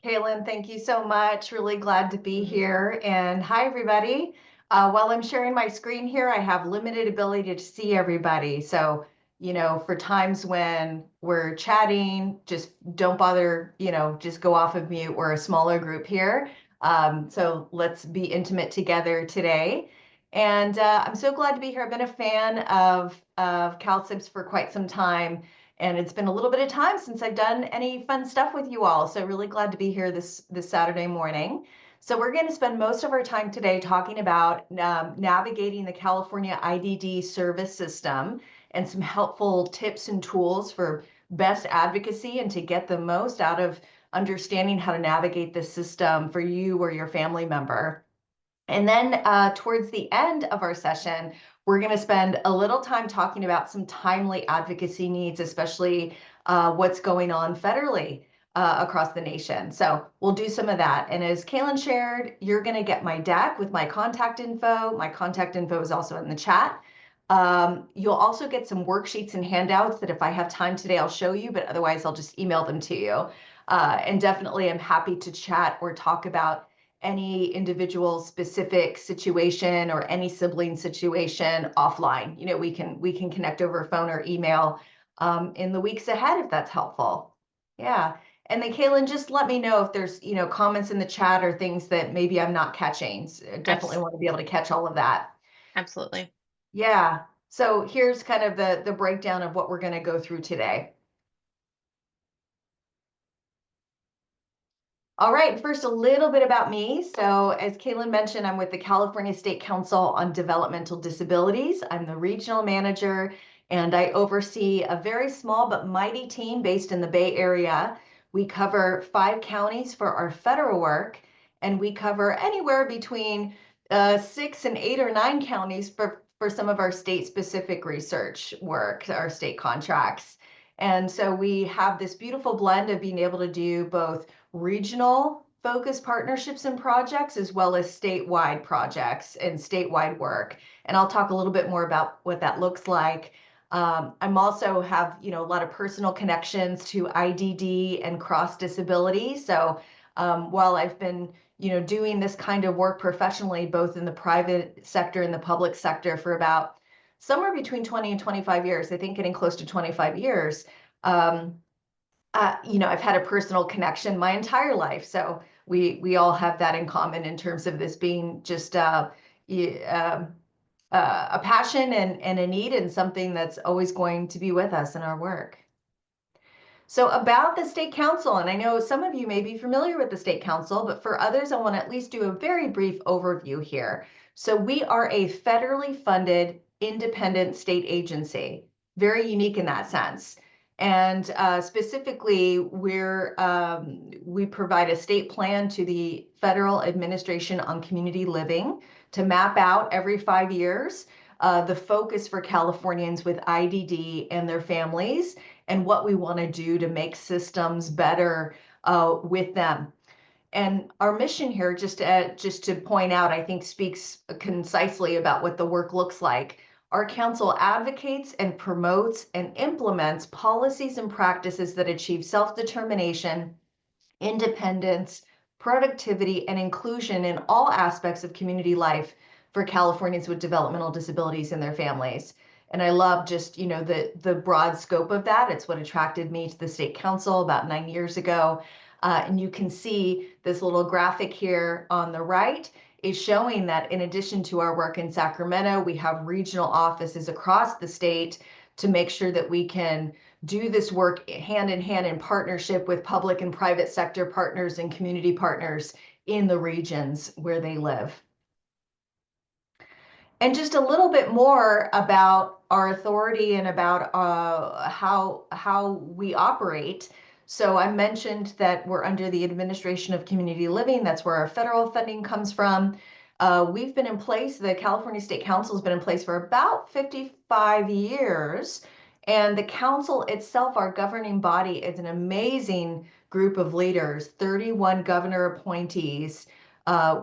Kaylin, thank you so much. Really glad to be here. And hi, everybody. While I'm sharing my screen here, I have limited ability to see everybody. So, for times when we're chatting, just don't bother, just go off of mute. We're a smaller group here. So let's be intimate together today. And I'm so glad to be here. I've been a fan of Sibs for quite some time. And it's been a little bit of time since I've done any fun stuff with you all. So really glad to be here this Saturday morning. So we're going to spend most of our time today talking about navigating the California IDD service system and some helpful tips and tools for best advocacy and to get the most out of understanding how to navigate this system for you or your family member. And then towards the end of our session, we're going to spend a little time talking about some timely advocacy needs, especially what's going on federally across the nation. So we'll do some of that. And as Kaylin shared, you're going to get my deck with my contact info. My contact info is also in the chat. You'll also get some worksheets and handouts that if I have time today, I'll show you, but otherwise I'll just email them to you. And definitely I'm happy to chat or talk about any individual specific situation or any sibling situation offline. We can connect over phone or email in the weeks ahead if that's helpful. Yeah. And then Kaylin, just let me know if there's, comments in the chat or things that maybe I'm not catching. So definitely want to be able to catch all of that. Absolutely. Yeah. So here's kind of the breakdown of what we're going to go through today. All right, first, a little bit about me. So as Kaylin mentioned, I'm with the California State Council on Developmental Disabilities. I'm the regional manager, and I oversee a very small but mighty team based in the Bay Area. We cover 5 counties for our federal work, and we cover anywhere between 6 and 8 or 9 counties for some of our state-specific research work, our state contracts. And so we have this beautiful blend of being able to do both regional focused partnerships and projects, as well as statewide projects and statewide work. And I'll talk a little bit more about what that looks like. I'm also have, a lot of personal connections to IDD and cross disability. So while I've been, doing this kind of work professionally, both in the private sector and the public sector for about somewhere between 20 and 25 years, I think getting close to 25 years, I've had a personal connection my entire life. So we all have that in common in terms of this being just a passion and a need and something that's always going to be with us in our work. So about the State Council, and I know some of you may be familiar with the State Council, but for others, I want to at least do a very brief overview here. So we are a federally funded independent state agency, very unique in that sense. And specifically, we provide a state plan to the Federal Administration on Community Living to map out every 5 years the focus for Californians with IDD and their families and what we want to do to make systems better with them. And our mission here, just to point out, I think speaks concisely about what the work looks like. Our council advocates and promotes and implements policies and practices that achieve self-determination, independence, productivity, and inclusion in all aspects of community life for Californians with developmental disabilities and their families. And I love just, the broad scope of that. It's what attracted me to the State Council about 9 years ago. And you can see this little graphic here on the right is showing that in addition to our work in Sacramento, we have regional offices across the state to make sure that we can do this work hand in hand in partnership with public and private sector partners and community partners in the regions where they live. And just a little bit more about our authority and about how we operate. So I mentioned that we're under the Administration of Community Living. That's where our federal funding comes from. We've been in place, the California State Council has been in place for about 55 years. And the council itself, our governing body, is an amazing group of leaders, 31 governor appointees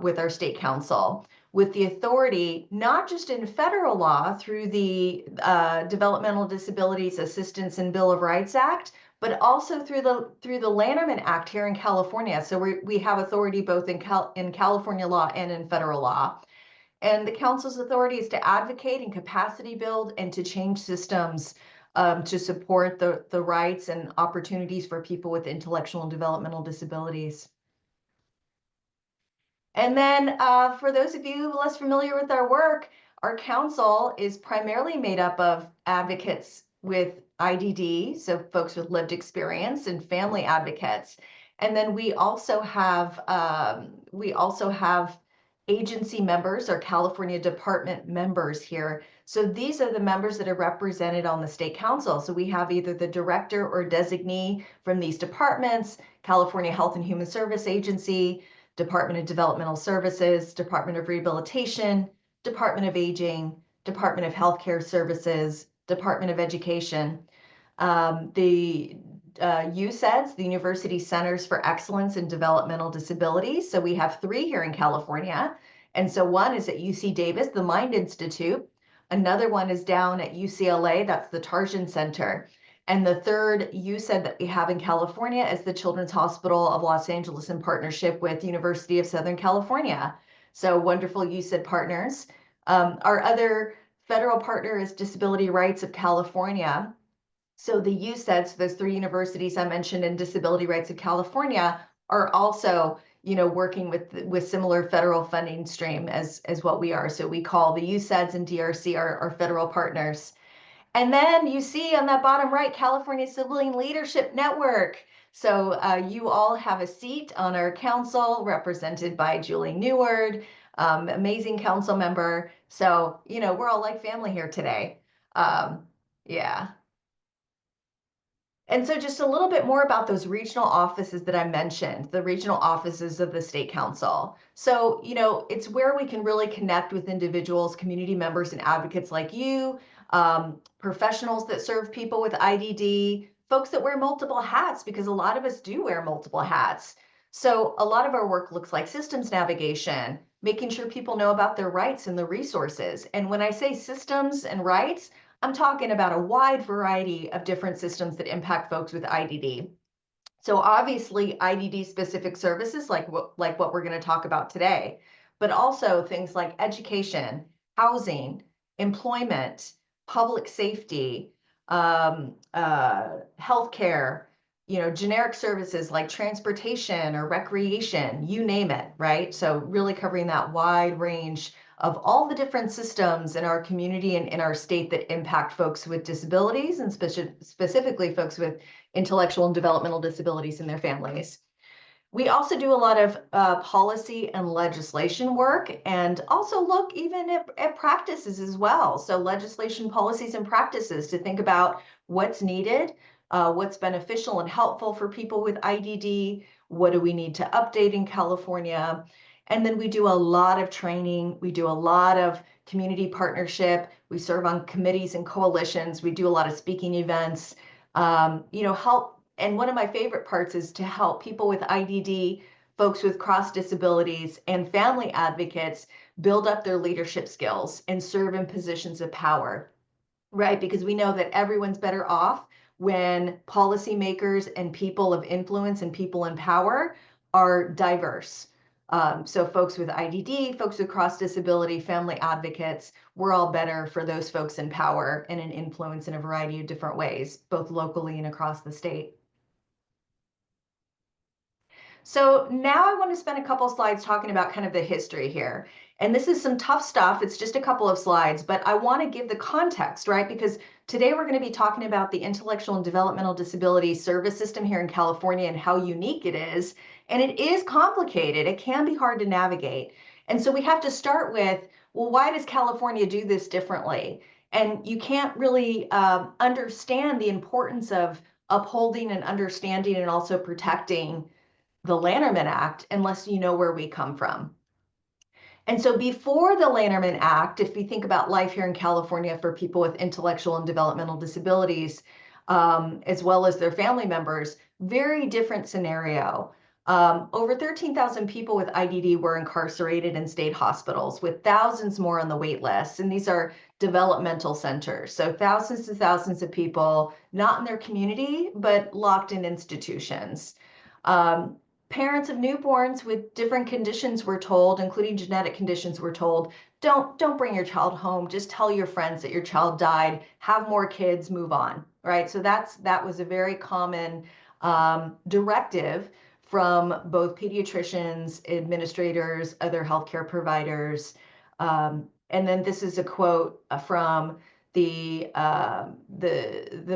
with our state council, with the authority, not just in federal law through the Developmental Disabilities Assistance and Bill of Rights Act, but also through the Lanterman Act here in California. So we have authority both in California law and in federal law. And the council's authority is to advocate and capacity build and to change systems to support the rights and opportunities for people with intellectual and developmental disabilities. And then for those of you less familiar with our work, our council is primarily made up of advocates with IDD, so folks with lived experience, and family advocates. And then we also have agency members or California department members here. So these are the members that are represented on the state council. So we have either the director or designee from these departments, California Health and Human Service Agency, Department of Developmental Services, Department of Rehabilitation, Department of Aging, Department of Healthcare Services, Department of Education. The UCEDS, the University Centers for Excellence in Developmental Disabilities. So we have 3 here in California. And so one is at UC Davis, the Mind Institute. Another one is down at UCLA, that's the Tarjan Center. And the third UCED that we have in California is the Children's Hospital of Los Angeles in partnership with University of Southern California. So wonderful UCED partners. Our other federal partner is Disability Rights of California. So the UCEDs, those 3 universities I mentioned in Disability Rights of California, are also, working with similar federal funding stream as what we are. So we call the UCEDs and DRC our federal partners. And then you see on that bottom right, California Civilian Leadership Network. So you all have a seat on our council represented by Julie Neward, amazing council member. So, we're all like family here today. Yeah. And so just a little bit more about those regional offices that I mentioned, the regional offices of the State Council. So, it's where we can really connect with individuals, community members, and advocates like you, professionals that serve people with IDD, folks that wear multiple hats, because a lot of us do wear multiple hats. So a lot of our work looks like systems navigation, making sure people know about their rights and the resources. And when I say systems and rights, I'm talking about a wide variety of different systems that impact folks with IDD. So obviously IDD specific services like what we're going to talk about today, but also things like education, housing, employment, public safety, healthcare, generic services like transportation or recreation, you name it, right? So really covering that wide range of all the different systems in our community and in our state that impact folks with disabilities and specifically folks with intellectual and developmental disabilities and their families. We also do a lot of policy and legislation work and also look even at practices as well. So legislation, policies, and practices to think about what's needed, what's beneficial and helpful for people with IDD, what do we need to update in California. And then we do a lot of training. We do a lot of community partnership. We serve on committees and coalitions. We do a lot of speaking events, help. And one of my favorite parts is to help people with IDD, folks with cross disabilities, and family advocates build up their leadership skills and serve in positions of power, right? Because we know that everyone's better off when policymakers and people of influence and people in power are diverse. So folks with IDD, folks with cross disability, family advocates, we're all better for those folks in power and in influence in a variety of different ways, both locally and across the state. So now I want to spend a couple slides talking about kind of the history here. And this is some tough stuff. It's just a couple of slides, but I want to give the context, right? Because today we're going to be talking about the intellectual and developmental disability service system here in California and how unique it is. And it is complicated. It can be hard to navigate. And so we have to start with, well, why does California do this differently? And you can't really understand the importance of upholding and understanding and also protecting the Lanterman Act unless you know where we come from. And so before the Lanterman Act, if we think about life here in California for people with intellectual and developmental disabilities, as well as their family members, very different scenario. Over 13,000 people with IDD were incarcerated in state hospitals, with thousands more on the wait list. And these are developmental centers. So thousands and thousands of people, not in their community, but locked in institutions. Um, Parents of newborns with different conditions were told, including genetic conditions, were told, don't bring your child home. Just tell your friends that your child died. Have more kids. Move on. Right. So that was a very common directive from both pediatricians, administrators, other healthcare providers. And then this is a quote from the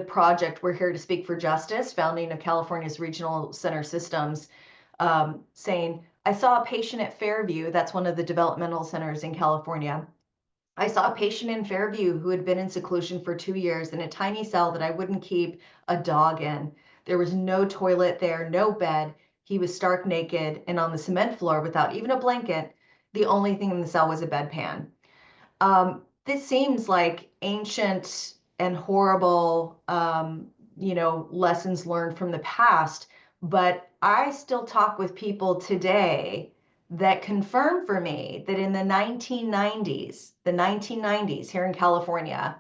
project We're Here to Speak for Justice, founding of California's regional center systems, saying, I saw a patient at Fairview, that's one of the developmental centers in California. I saw a patient in Fairview who had been in seclusion for 2 years in a tiny cell that I wouldn't keep a dog in. There was no toilet there, no bed. He was stark naked and on the cement floor without even a blanket. The only thing in the cell was a bedpan. This seems like ancient and horrible, lessons learned from the past, but I still talk with people today that confirm for me that in the 1990s here in California,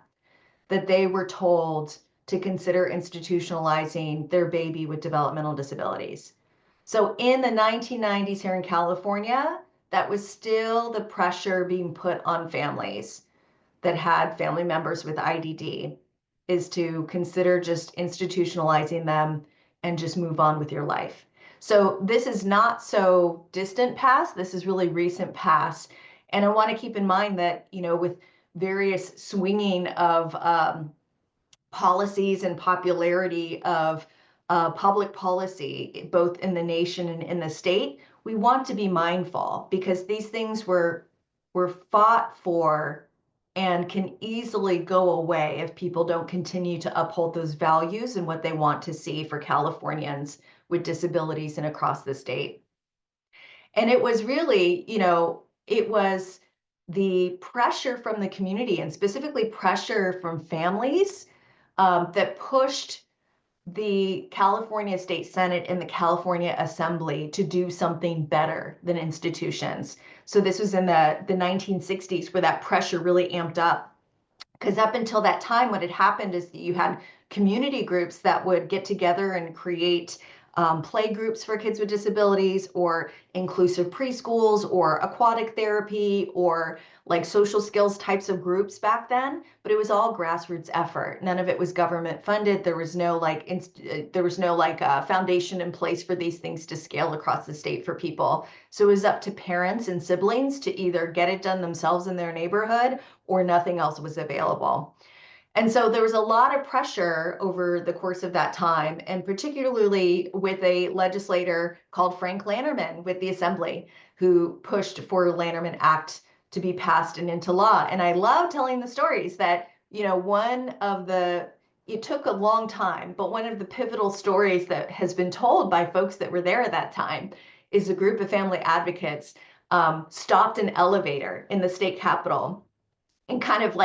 that they were told to consider institutionalizing their baby with developmental disabilities. So in the 1990s here in California, that was still the pressure being put on families that had family members with IDD, is to consider just institutionalizing them and just move on with your life. So this is not so distant past. This is really recent past. And I want to keep in mind that, with various swinging of policies and popularity of public policy, both in the nation and in the state, we want to be mindful because these things were fought for and can easily go away if people don't continue to uphold those values and what they want to see for Californians with disabilities and across the state. And it was really, it was the pressure from the community and specifically pressure from families that pushed the California State Senate and the California Assembly to do something better than institutions. So this was in the 1960s where that pressure really amped up. Because up until that time, what had happened is that you had community groups that would get together and create play groups for kids with disabilities, or inclusive preschools, or aquatic therapy, or like social skills types of groups back then. But it was all grassroots effort. None of it was government funded. There was no foundation in place for these things to scale across the state for people. So it was up to parents and siblings to either get it done themselves in their neighborhood or nothing else was available. And so there was a lot of pressure over the course of that time, and particularly with a legislator called Frank Lanterman with the Assembly, who pushed for the Lanterman Act to be passed and into law. And I love telling the stories that, it took a long time, but one of the pivotal stories that has been told by folks that were there at that time is a group of family advocates stopped an elevator in the state capitol and kind of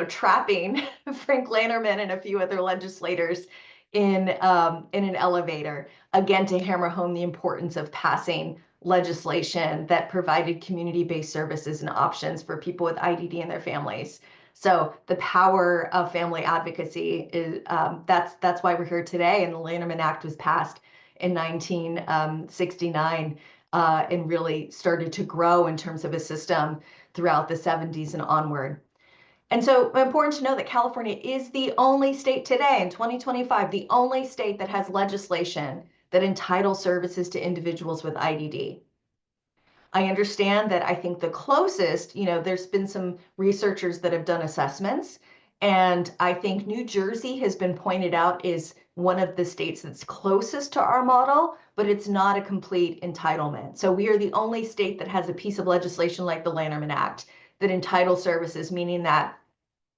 trapping Frank Lanterman and a few other legislators in an elevator, again, to hammer home the importance of passing legislation that provided community-based services and options for people with IDD and their families. So the power of family advocacy is that's why we're here today. And the Lanterman Act was passed in 1969 and really started to grow in terms of a system throughout the 70s and onward. And so important to know that California is the only state today in 2025, the only state that has legislation that entitles services to individuals with IDD. I understand that I think the closest, there's been some researchers that have done assessments, and I think New Jersey has been pointed out is one of the states that's closest to our model, but it's not a complete entitlement. So we are the only state that has a piece of legislation like the Lanterman Act that entitles services, meaning that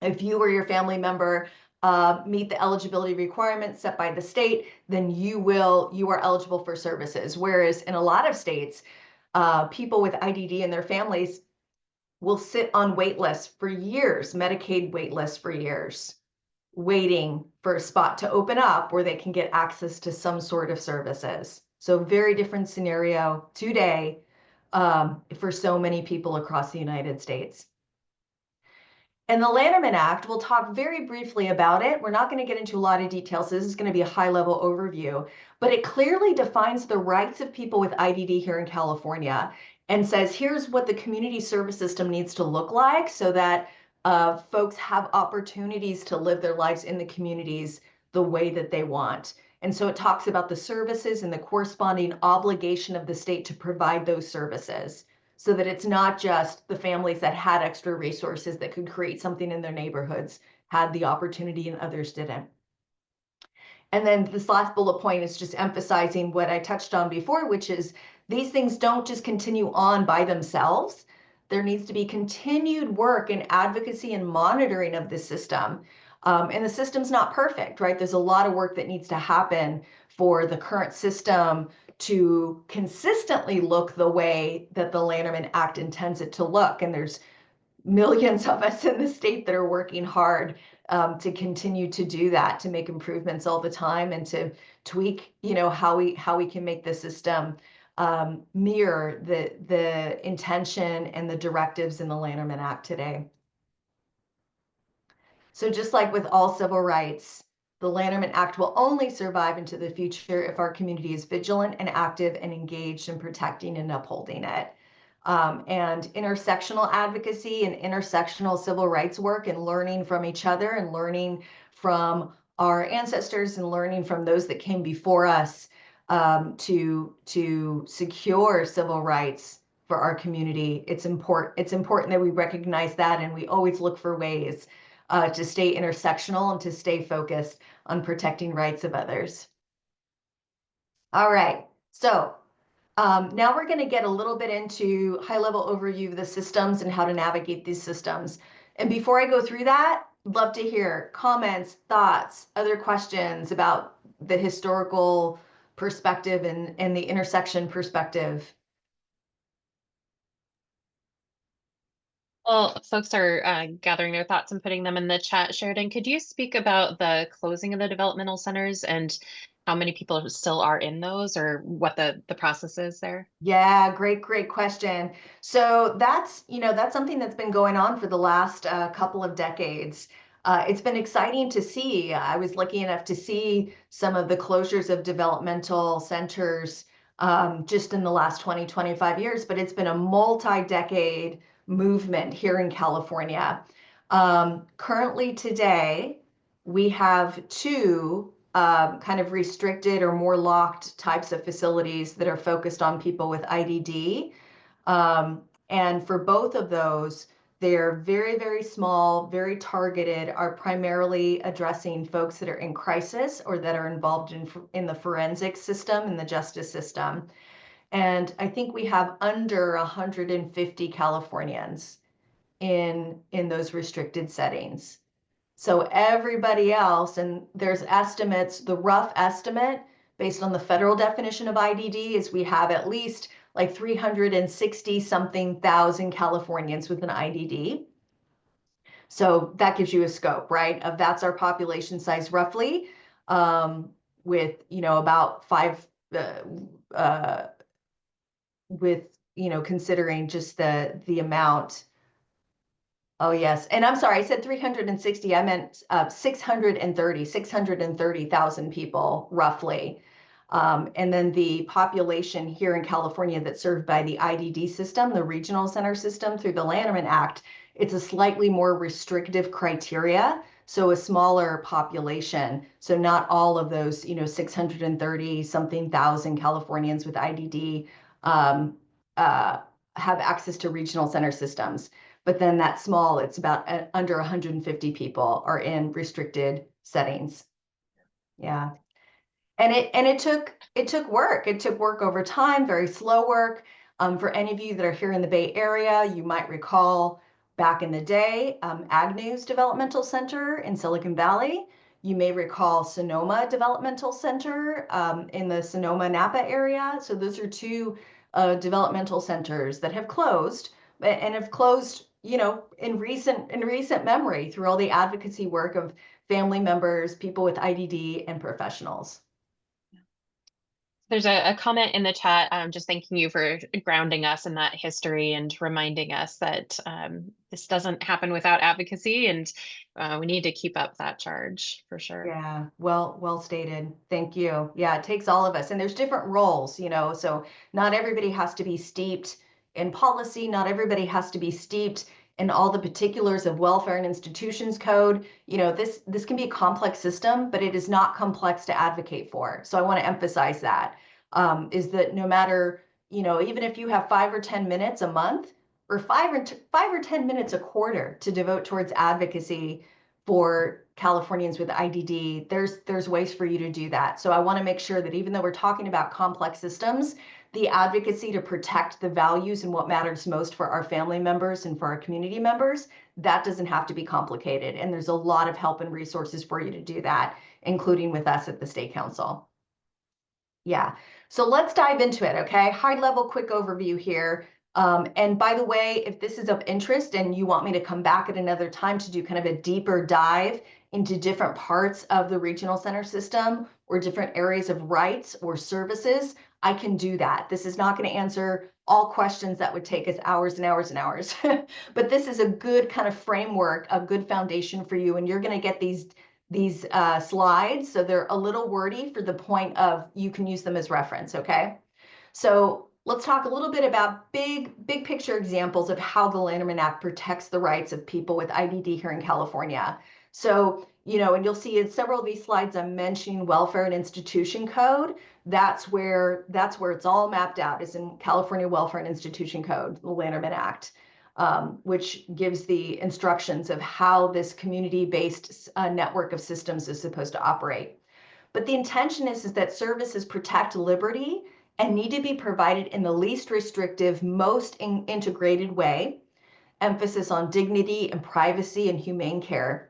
if you or your family member meet the eligibility requirements set by the state, then you are eligible for services. Whereas in a lot of states, people with IDD and their families will sit on wait lists for years, Medicaid wait lists for years, waiting for a spot to open up where they can get access to some sort of services. So very different scenario today for so many people across the United States. And the Lanterman Act, we'll talk very briefly about it. We're not going to get into a lot of details. So this is going to be a high-level overview, but it clearly defines the rights of people with IDD here in California and says, here's what the community service system needs to look like so that folks have opportunities to live their lives in the communities the way that they want. And so it talks about the services and the corresponding obligation of the state to provide those services so that it's not just the families that had extra resources that could create something in their neighborhoods had the opportunity and others didn't. And then this last bullet point is just emphasizing what I touched on before, which is these things don't just continue on by themselves. There needs to be continued work and advocacy and monitoring of the system. And the system's not perfect, right? There's a lot of work that needs to happen for the current system to consistently look the way that the Lanterman Act intends it to look. And there's millions of us in the state that are working hard to continue to do that, to make improvements all the time and to tweak, how we can make the system mirror the intention and the directives in the Lanterman Act today. So just like with all civil rights, the Lanterman Act will only survive into the future if our community is vigilant and active and engaged in protecting and upholding it. And intersectional advocacy and intersectional civil rights work and learning from each other and learning from our ancestors and learning from those that came before us to secure civil rights for our community. It's important that we recognize that, and we always look for ways to stay intersectional and to stay focused on protecting rights of others. All right, so now we're going to get a little bit into high-level overview of the systems and how to navigate these systems. And before I go through that, I'd love to hear comments, thoughts, other questions about the historical perspective and the intersection perspective. Well, folks are gathering their thoughts and putting them in the chat. Sheridan, could you speak about the closing of the developmental centers and how many people still are in those, or what the process is there? Yeah, great question. So that's something that's been going on for the last couple of decades. It's been exciting to see. I was lucky enough to see some of the closures of developmental centers just in the last 20, 25 years, but it's been a multi-decade movement here in California. Currently today, we have two kind of restricted or more locked types of facilities that are focused on people with IDD. And for both of those, they're very, very small, very targeted, are primarily addressing folks that are in crisis or that are involved in the forensic system and the justice system. And I think we have under 150 Californians in those restricted settings. So everybody else, and there's estimates, the rough estimate based on the federal definition of IDD is we have at least like 360 something thousand Californians with an IDD. So that gives you a scope, right? Of that's our population size roughly, with, about with, considering just the amount. Oh, yes. And I'm sorry, I said 360. I meant 630,000 people roughly. And then the population here in California that's served by the IDD system, the regional center system through the Lanterman Act, it's a slightly more restrictive criteria. So a smaller population. So not all of those, 630 something thousand Californians with IDD have access to regional center systems. But then that small, it's about under 150 people are in restricted settings. Yeah. And it took work. It took work over time, very slow work. For any of you that are here in the Bay Area, you might recall back in the day, Agnew's Developmental Center in Silicon Valley. You may recall Sonoma Developmental Center in the Sonoma Napa area. So those are two developmental centers that have closed and have closed, in recent memory through all the advocacy work of family members, people with IDD, and professionals. There's a comment in the chat, just thanking you for grounding us in that history and reminding us that this doesn't happen without advocacy, and we need to keep up that charge for sure. Yeah, well stated. Thank you. Yeah, it takes all of us. And there's different roles, so not everybody has to be steeped in policy. Not everybody has to be steeped in all the particulars of welfare and institutions code. This can be a complex system, but it is not complex to advocate for. So I want to emphasize that, is that no matter, even if you have 5 or 10 minutes a month or 5 or 10 minutes a quarter to devote towards advocacy for Californians with IDD, there's ways for you to do that. So I want to make sure that even though we're talking about complex systems, the advocacy to protect the values and what matters most for our family members and for our community members, that doesn't have to be complicated. And there's a lot of help and resources for you to do that, including with us at the State Council. Yeah, so let's dive into it, okay? High level, quick overview here. And by the way, if this is of interest and you want me to come back at another time to do kind of a deeper dive into different parts of the regional center system or different areas of rights or services, I can do that. This is not going to answer all questions that would take us hours and hours and hours, but this is a good kind of framework, a good foundation for you, and you're going to get these slides. So they're a little wordy for the point of you can use them as reference, okay? So let's talk a little bit about big picture examples of how the Lanterman Act protects the rights of people with IDD here in California. So, and you'll see in several of these slides, I'm mentioning welfare and institution code. That's where it's all mapped out, is in California Welfare and Institution Code, the Lanterman Act, which gives the instructions of how this community-based network of systems is supposed to operate. But the intention is that services protect liberty and need to be provided in the least restrictive, most integrated way. Emphasis on dignity and privacy and humane care.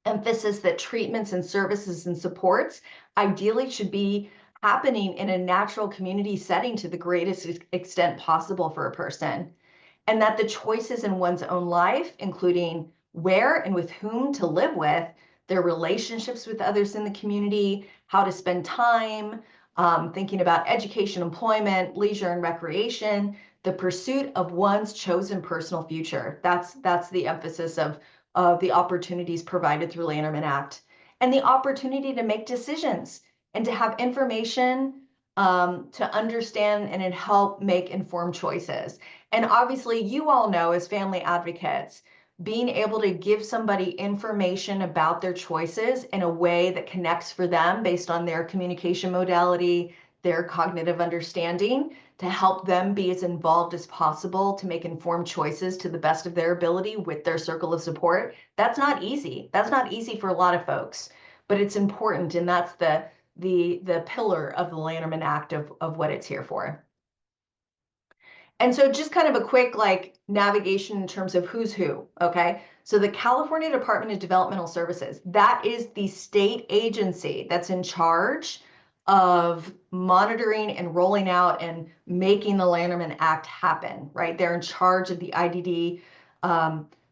Emphasis that treatments and services and supports ideally should be happening in a natural community setting to the greatest extent possible for a person. And that the choices in one's own life, including where and with whom to live with, their relationships with others in the community, how to spend time, thinking about education, employment, leisure, and recreation, the pursuit of one's chosen personal future. That's the emphasis of the opportunities provided through Lanterman Act, and the opportunity to make decisions and to have information to understand and help make informed choices. And obviously, you all know as family advocates, being able to give somebody information about their choices in a way that connects for them based on their communication modality, their cognitive understanding, to help them be as involved as possible to make informed choices to the best of their ability with their circle of support. That's not easy. That's not easy for a lot of folks, but it's important, and that's the pillar of the Lanterman Act of what it's here for. And so just kind of a quick navigation in terms of who's who, okay? So the California Department of Developmental Services, that is the state agency that's in charge of monitoring and rolling out and making the Lanterman Act happen, right? They're in charge of the IDD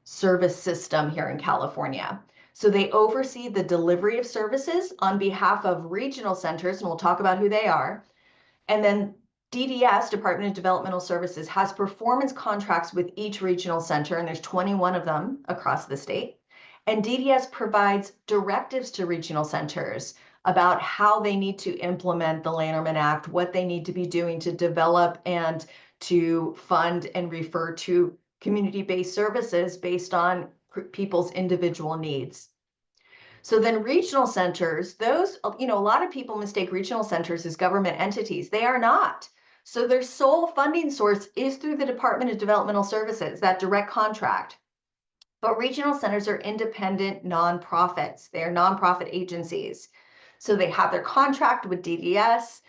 service system here in California. So they oversee the delivery of services on behalf of regional centers, and we'll talk about who they are. And then DDS, Department of Developmental Services, has performance contracts with each regional center, and there's 21 of them across the state. And DDS provides directives to regional centers about how they need to implement the Lanterman Act, what they need to be doing to develop and to fund and refer to community-based services based on people's individual needs. So then regional centers, those, a lot of people mistake regional centers as government entities. They are not. So their sole funding source is through the Department of Developmental Services, that direct contract. But regional centers are independent nonprofits. They are nonprofit agencies. So they have their contract with DDS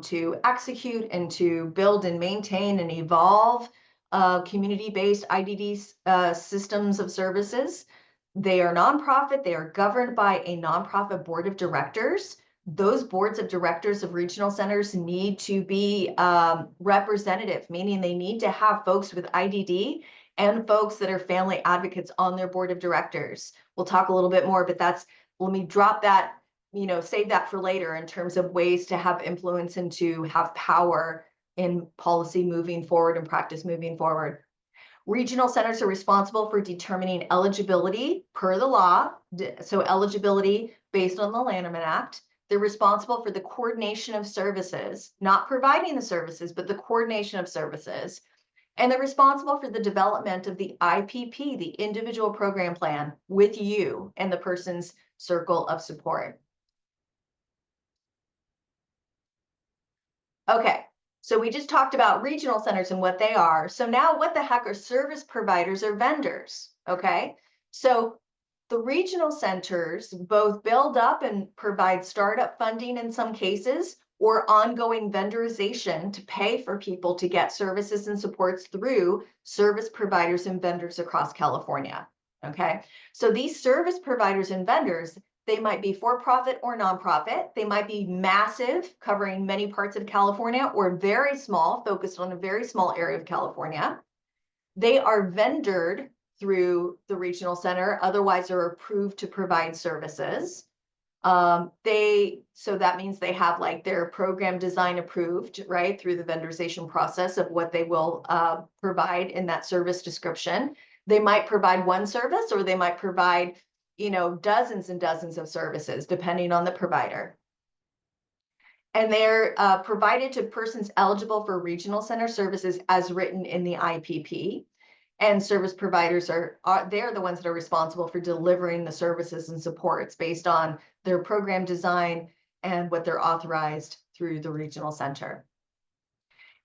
to execute and to build and maintain and evolve community-based IDD systems of services. They are nonprofit. They are governed by a nonprofit board of directors. Those boards of directors of regional centers need to be representative, meaning they need to have folks with IDD and folks that are family advocates on their board of directors. We'll talk a little bit more, but let me drop that save that for later in terms of ways to have influence and to have power in policy moving forward and practice moving forward. Regional centers are responsible for determining eligibility per the law, so eligibility based on the Lanterman Act. They're responsible for the coordination of services, not providing the services, but the coordination of services. And they're responsible for the development of the IPP, the individual program plan, with you and the person's circle of support. Okay, so we just talked about regional centers and what they are. So now what the heck are service providers or vendors? Okay, so the regional centers both build up and provide startup funding in some cases, or ongoing vendorization to pay for people to get services and supports through service providers and vendors across California. Okay, so these service providers and vendors, they might be for-profit or nonprofit. They might be massive, covering many parts of California, or very small, focused on a very small area of California. They are vendored through the regional center, otherwise are approved to provide services. So that means they have like their program design approved, right, through the vendorization process of what they will provide in that service description. They might provide one service, or they might provide, dozens and dozens of services, depending on the provider. And they're provided to persons eligible for regional center services as written in the IPP. And service providers they're the ones that are responsible for delivering the services and supports based on their program design and what they're authorized through the regional center.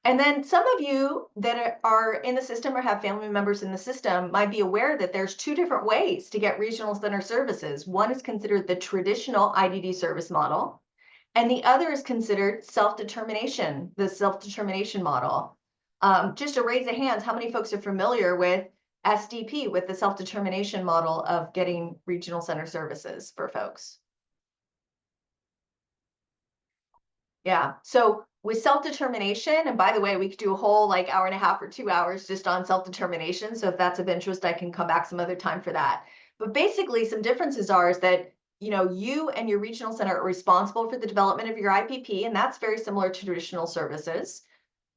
And then some of you that are in the system or have family members in the system might be aware that there's two different ways to get regional center services. One is considered the traditional IDD service model, and the other is considered self-determination, the self-determination model. Just a raise of hands, how many folks are familiar with SDP, with the self-determination model of getting regional center services for folks? Yeah, so with self-determination, and by the way, we could do a whole like hour and a half or 2 hours just on self-determination. So if that's of interest, I can come back some other time for that. But basically, some differences is that you and your regional center are responsible for the development of your IPP, and that's very similar to traditional services.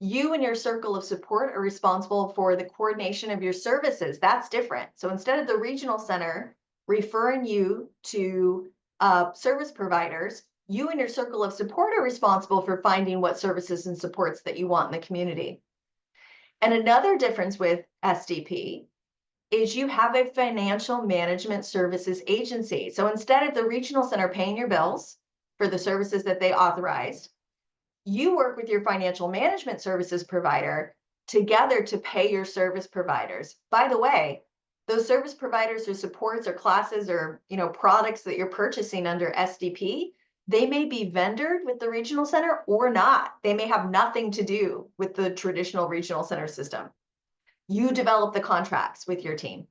You and your circle of support are responsible for the coordination of your services. That's different. So instead of the regional center referring you to service providers, you and your circle of support are responsible for finding what services and supports that you want in the community. And another difference with SDP is you have a financial management services agency. So instead of the regional center paying your bills for the services that they authorized, you work with your financial management services provider together to pay your service providers. By the way, those service providers or supports or classes or products that you're purchasing under SDP, they may be vendored with the regional center or not. They may have nothing to do with the traditional regional center system. You develop the contracts with your team.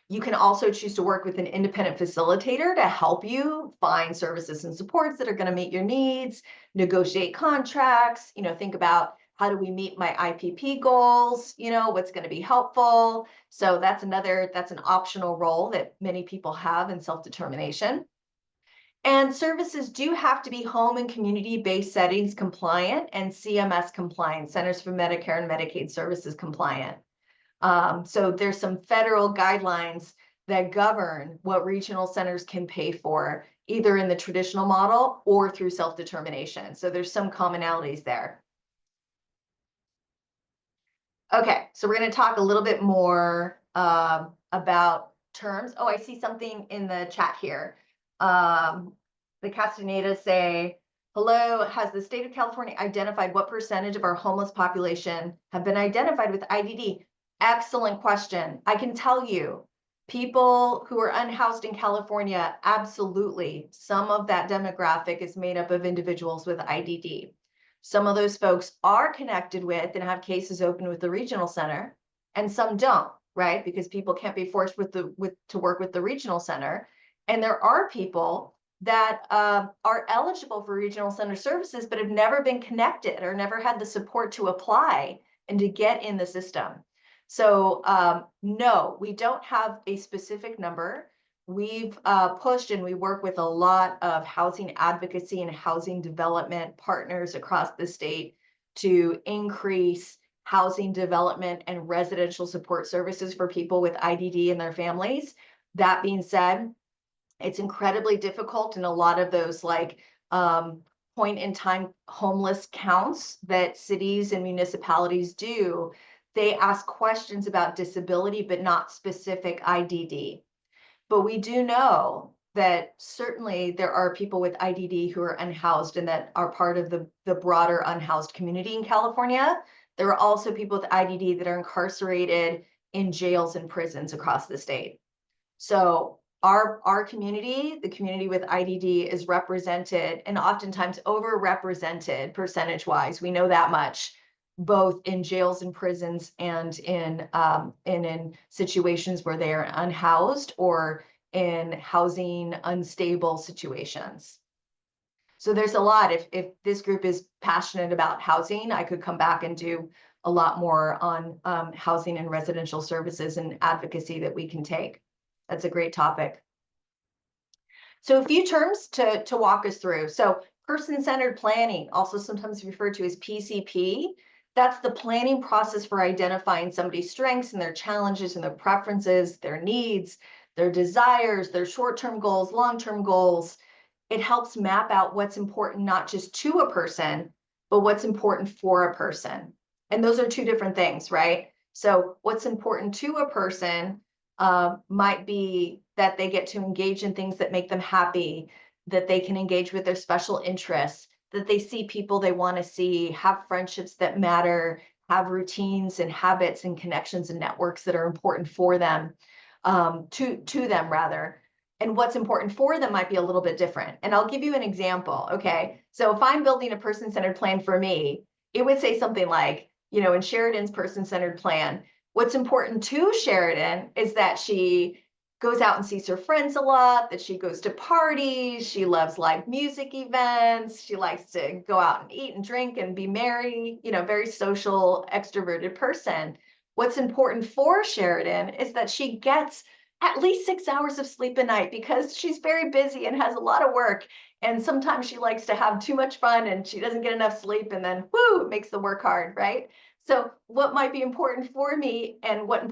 You can also choose to work with an independent facilitator to help you find services and supports that are going to meet your needs, negotiate contracts, think about how do we meet my IPP goals, what's going to be helpful. So that's an optional role that many people have in self-determination. And services do have to be home and community-based settings compliant and CMS compliant, Centers for Medicare and Medicaid Services compliant. So there's some federal guidelines that govern what regional centers can pay for, either in the traditional model or through self-determination. So there's some commonalities there. Okay, so we're going to talk a little bit more about terms. Oh, I see something in the chat here. The Castanedas say, hello, has the state of California identified what percentage of our homeless population have been identified with IDD? Excellent question. I can tell you, people who are unhoused in California, absolutely, some of that demographic is made up of individuals with IDD. Some of those folks are connected with and have cases open with the regional center, and some don't, right? Because people can't be forced to work with the regional center. And there are people that are eligible for regional center services, but have never been connected or never had the support to apply and to get in the system. So no, we don't have a specific number. we've pushed and we work with a lot of housing advocacy and housing development partners across the state to increase housing development and residential support services for people with IDD and their families. That being said, it's incredibly difficult in a lot of those like point in time homeless counts that cities and municipalities do. They ask questions about disability, but not specific IDD. But we do know that certainly there are people with IDD who are unhoused and that are part of the broader unhoused community in California. There are also people with IDD that are incarcerated in jails and prisons across the state. So our community, the community with IDD, is represented and oftentimes overrepresented percentage-wise. We know that much, both in jails and prisons and in situations where they are unhoused or in housing unstable situations. So there's a lot. If this group is passionate about housing, I could come back and do a lot more on housing and residential services and advocacy that we can take. That's a great topic. So a few terms to walk us through. So person-centered planning, also sometimes referred to as PCP, that's the planning process for identifying somebody's strengths and their challenges and their preferences, their needs, their desires, their short-term goals, long-term goals. It helps map out what's important, not just to a person, but what's important for a person. And those are two different things, right? So what's important to a person might be that they get to engage in things that make them happy, that they can engage with their special interests, that they see people they want to see, have friendships that matter, have routines and habits and connections and networks that are important for them, to them rather. And what's important for them might be a little bit different. And I'll give you an example, okay? So if I'm building a person-centered plan for me, it would say something like, you know, in Sheraden's person-centered plan, what's important to Sheraden is that she goes out and sees her friends a lot, that she goes to parties, she loves live music events, she likes to go out and eat and drink and be merry, you know, very social, extroverted person. What's important for Sheraden is that she gets at least 6 hours of sleep a night because she's very busy and has a lot of work. And sometimes she likes to have too much fun and she doesn't get enough sleep and then whoo, it makes the work hard, right? So what might be important for me and what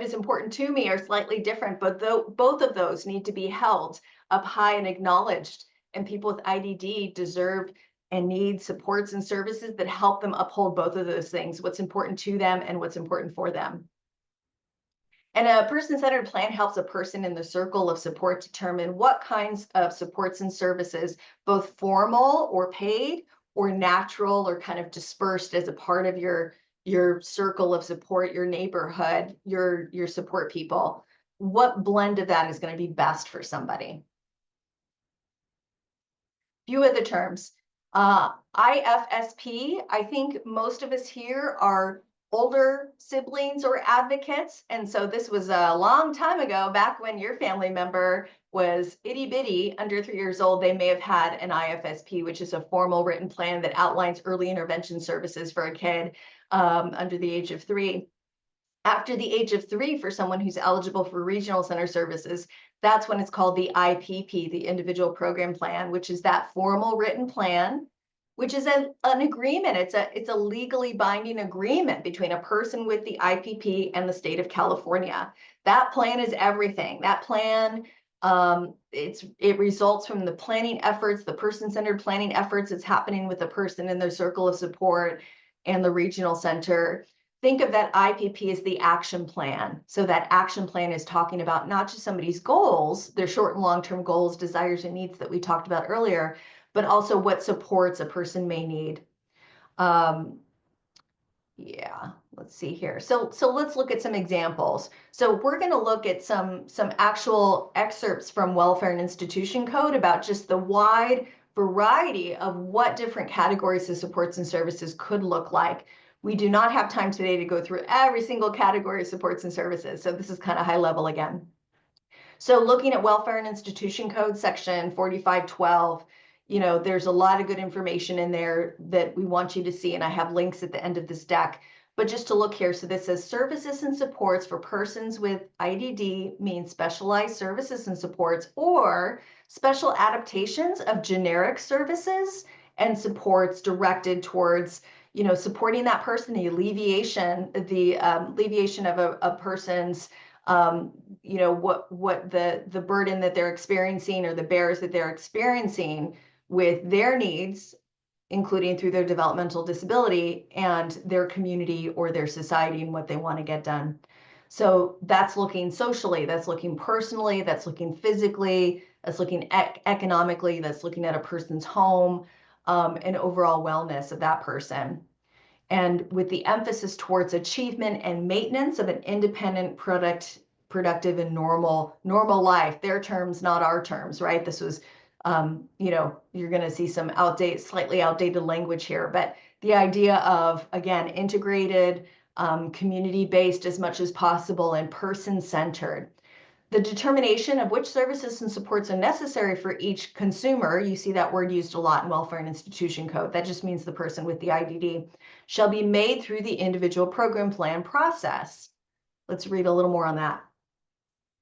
is important to me are slightly different, but both of those need to be held up high and acknowledged. And people with IDD deserve and need supports and services that help them uphold both of those things, what's important to them and what's important for them. And a person-centered plan helps a person in the circle of support determine what kinds of supports and services, both formal or paid or natural or kind of dispersed as a part of your circle of support, your neighborhood, your support people, what blend of that is going to be best for somebody. Few of the terms. IFSP, I think most of us here are older siblings or advocates. And so this was a long time ago, back when your family member was itty bitty, under 3 years old, they may have had an IFSP, which is a formal written plan that outlines early intervention services for a kid under the age of 3. After the age of 3, for someone who's eligible for regional center services, that's when it's called the IPP, the individual program plan, which is that formal written plan, which is an agreement. It's a legally binding agreement between a person with the IPP and the state of California. That plan is everything. That plan, it results from the planning efforts, the person-centered planning efforts that's happening with the person in their circle of support and the regional center. Think of that IPP as the action plan. So that action plan is talking about not just somebody's goals, their short and long-term goals, desires, and needs that we talked about earlier, but also what supports a person may need. Yeah, let's see here. So let's look at some examples. So we're going to look at some actual excerpts from Welfare and Institution Code about just the wide variety of what different categories of supports and services could look like. We do not have time today to go through every single category of supports and services. So this is kind of high level again. So looking at Welfare and Institution Code, section 4512, you know, there's a lot of good information in there that we want you to see, and I have links at the end of this deck. But just to look here, so this says services and supports for persons with IDD means specialized services and supports or special adaptations of generic services and supports directed towards, supporting that person, the alleviation of a person's, what the burden that they're experiencing or the bears that they're experiencing with their needs, including through their developmental disability and their community or their society and what they want to get done. So that's looking socially, that's looking personally, that's looking physically, that's looking economically, that's looking at a person's home, and overall wellness of that person. And with the emphasis towards achievement and maintenance of an independent, productive and normal life. Their terms, not our terms, right? This was, you're going to see some slightly outdated language here, but the idea of, again, integrated, community-based as much as possible and person-centered. The determination of which services and supports are necessary for each consumer, you see that word used a lot in Welfare and Institution Code, that just means the person with the IDD, shall be made through the individual program plan process. Let's read a little more on that.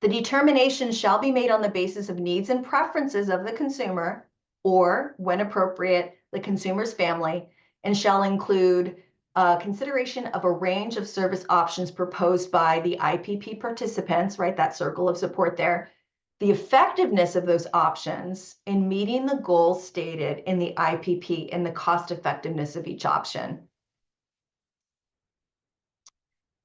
The determination shall be made on the basis of needs and preferences of the consumer, or, when appropriate, the consumer's family, and shall include consideration of a range of service options proposed by the IPP participants, right, that circle of support there, the effectiveness of those options in meeting the goals stated in the IPP, and the cost effectiveness of each option.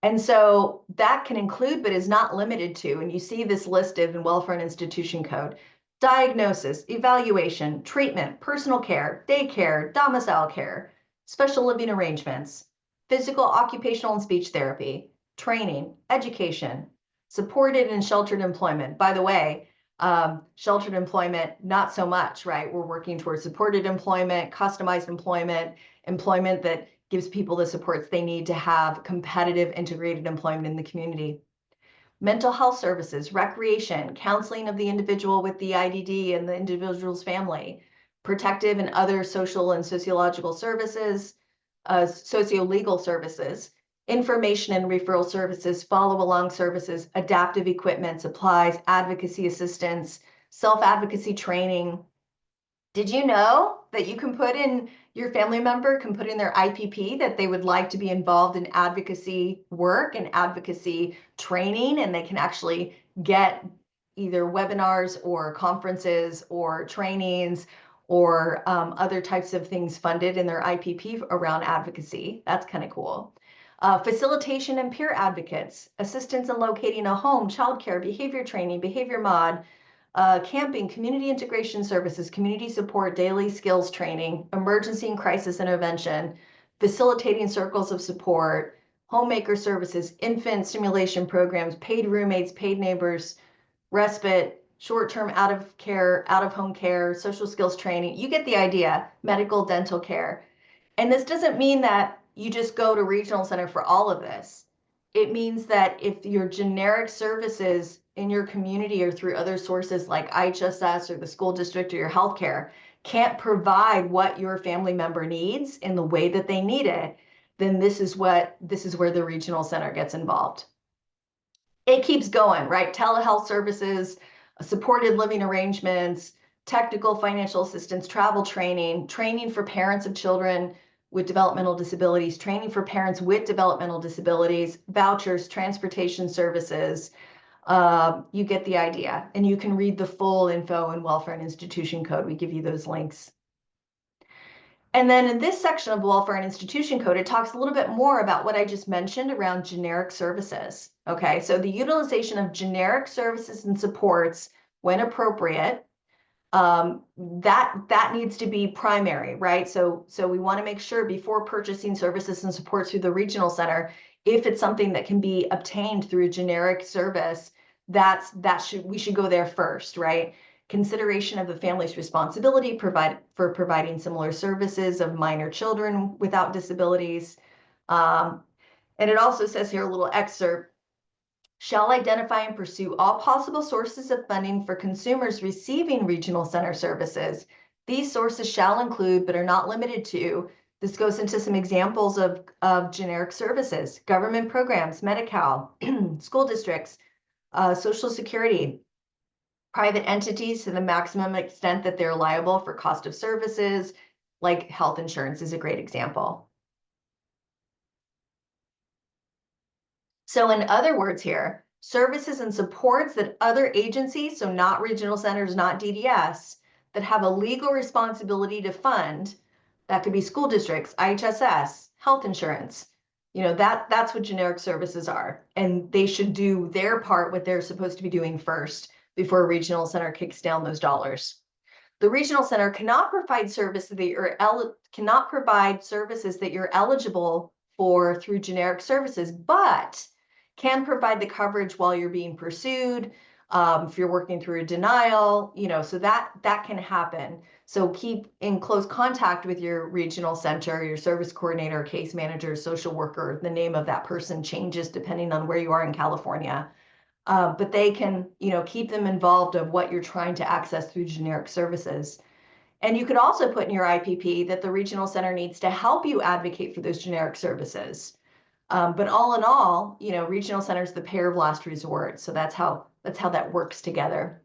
And so that can include, but is not limited to, and you see this listed in Welfare and Institution Code: diagnosis, evaluation, treatment, personal care, daycare, domicile care, special living arrangements, physical, occupational, and speech therapy, training, education, supported and sheltered employment. By the way, sheltered employment, not so much, right? We're working towards supported employment, customized employment, employment that gives people the supports they need to have competitive, integrated employment in the community. Mental health services, recreation, counseling of the individual with the IDD and the individual's family, protective and other social and sociological services, socio-legal services, information and referral services, follow-along services, adaptive equipment, supplies, advocacy assistance, self-advocacy training. Did you know that you can put in, your family member can put in their IPP that they would like to be involved in advocacy work and advocacy training, and they can actually get either webinars or conferences or trainings or other types of things funded in their IPP around advocacy. That's kind of cool. Facilitation and peer advocates, assistance in locating a home, childcare, behavior training, behavior mod, camping, community integration services, community support, daily skills training, emergency and crisis intervention, facilitating circles of support, homemaker services, infant stimulation programs, paid roommates, paid neighbors, respite, short-term out-of-home care, social skills training. You get the idea, medical, dental care. And this doesn't mean that you just go to regional center for all of this. It means that if your generic services in your community or through other sources like IHSS or the school district or your healthcare can't provide what your family member needs in the way that they need it, then this is where the regional center gets involved. It keeps going, right? Telehealth services, supported living arrangements, technical financial assistance, travel training, training for parents of children with developmental disabilities, training for parents with developmental disabilities, vouchers, transportation services. You get the idea. And you can read the full info in Welfare and Institution Code. We give you those links. And then in this section of Welfare and Institution Code, it talks a little bit more about what I just mentioned around generic services. Okay, so the utilization of generic services and supports when appropriate, that needs to be primary, right? So we want to make sure before purchasing services and supports through the regional center, if it's something that can be obtained through a generic service, we should go there first, right? Consideration of the family's responsibility for providing similar services of minor children without disabilities. And it also says here, a little excerpt, shall identify and pursue all possible sources of funding for consumers receiving regional center services. These sources shall include, but are not limited to, This goes into some examples of generic services: government programs, Medi-Cal, school districts, Social Security, private entities to the maximum extent that they're liable for cost of services, like health insurance is a great example. So in other words here, services and supports that other agencies, so not regional centers, not DDS, that have a legal responsibility to fund, that could be school districts, IHSS, health insurance, that's what generic services are. And they should do their part, what they're supposed to be doing first, before a regional center kicks down those dollars. The regional center cannot provide services that you're eligible for through generic services, but can provide the coverage while you're being pursued, if you're working through a denial, so that can happen. So keep in close contact with your regional center, your service coordinator, case manager, social worker. The name of that person changes depending on where you are in California. But they can, keep them involved of what you're trying to access through generic services. And you could also put in your IPP that the regional center needs to help you advocate for those generic services. But all in all, regional center is the payer of last resort. So that's how that works together.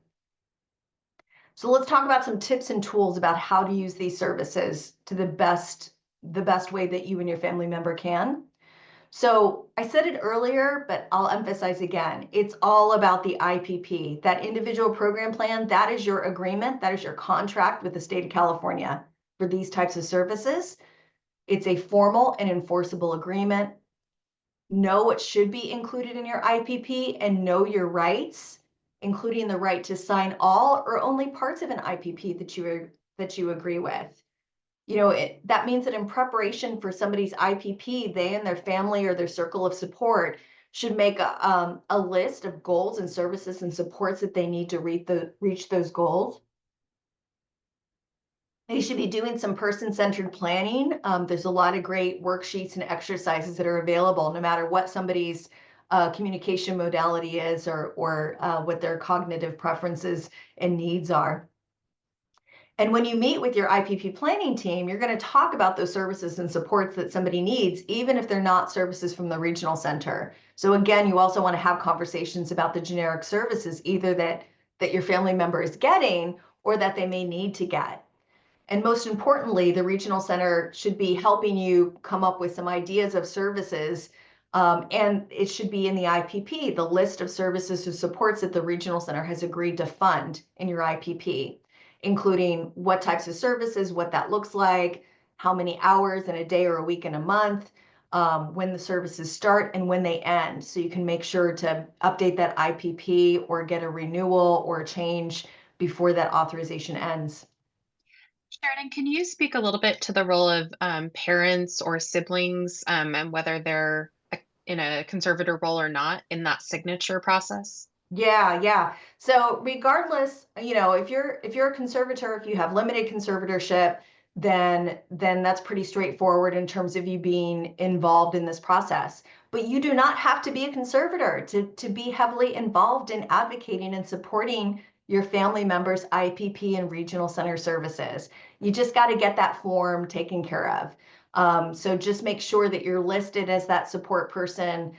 So let's talk about some tips and tools about how to use these services to the best way that you and your family member can. So I said it earlier, but I'll emphasize again, it's all about the IPP. That individual program plan, that is your agreement, that is your contract with the state of California for these types of services. It's a formal and enforceable agreement. Know what should be included in your IPP and know your rights, including the right to sign all or only parts of an IPP that you agree with. That means that in preparation for somebody's IPP, they and their family or their circle of support should make a list of goals and services and supports that they need to reach those goals. They should be doing some person-centered planning. There's a lot of great worksheets and exercises that are available, no matter what somebody's communication modality is or what their cognitive preferences and needs are. And when you meet with your IPP planning team, you're going to talk about those services and supports that somebody needs, even if they're not services from the regional center. So again, you also want to have conversations about the generic services, either that your family member is getting or that they may need to get. And most importantly, the regional center should be helping you come up with some ideas of services, and it should be in the IPP, the list of services or supports that the regional center has agreed to fund in your IPP, including what types of services, what that looks like, how many hours in a day or a week and a month, when the services start and when they end. So you can make sure to update that IPP or get a renewal or a change before that authorization ends. Sheridan, can you speak a little bit to the role of parents or siblings, and whether they're in a conservator role or not in that signature process? Yeah. So regardless, if you're a conservator, if you have limited conservatorship, then that's pretty straightforward in terms of you being involved in this process. But you do not have to be a conservator to be heavily involved in advocating and supporting your family members' IPP and regional center services. You just got to get that form taken care of. So just make sure that you're listed as that support person.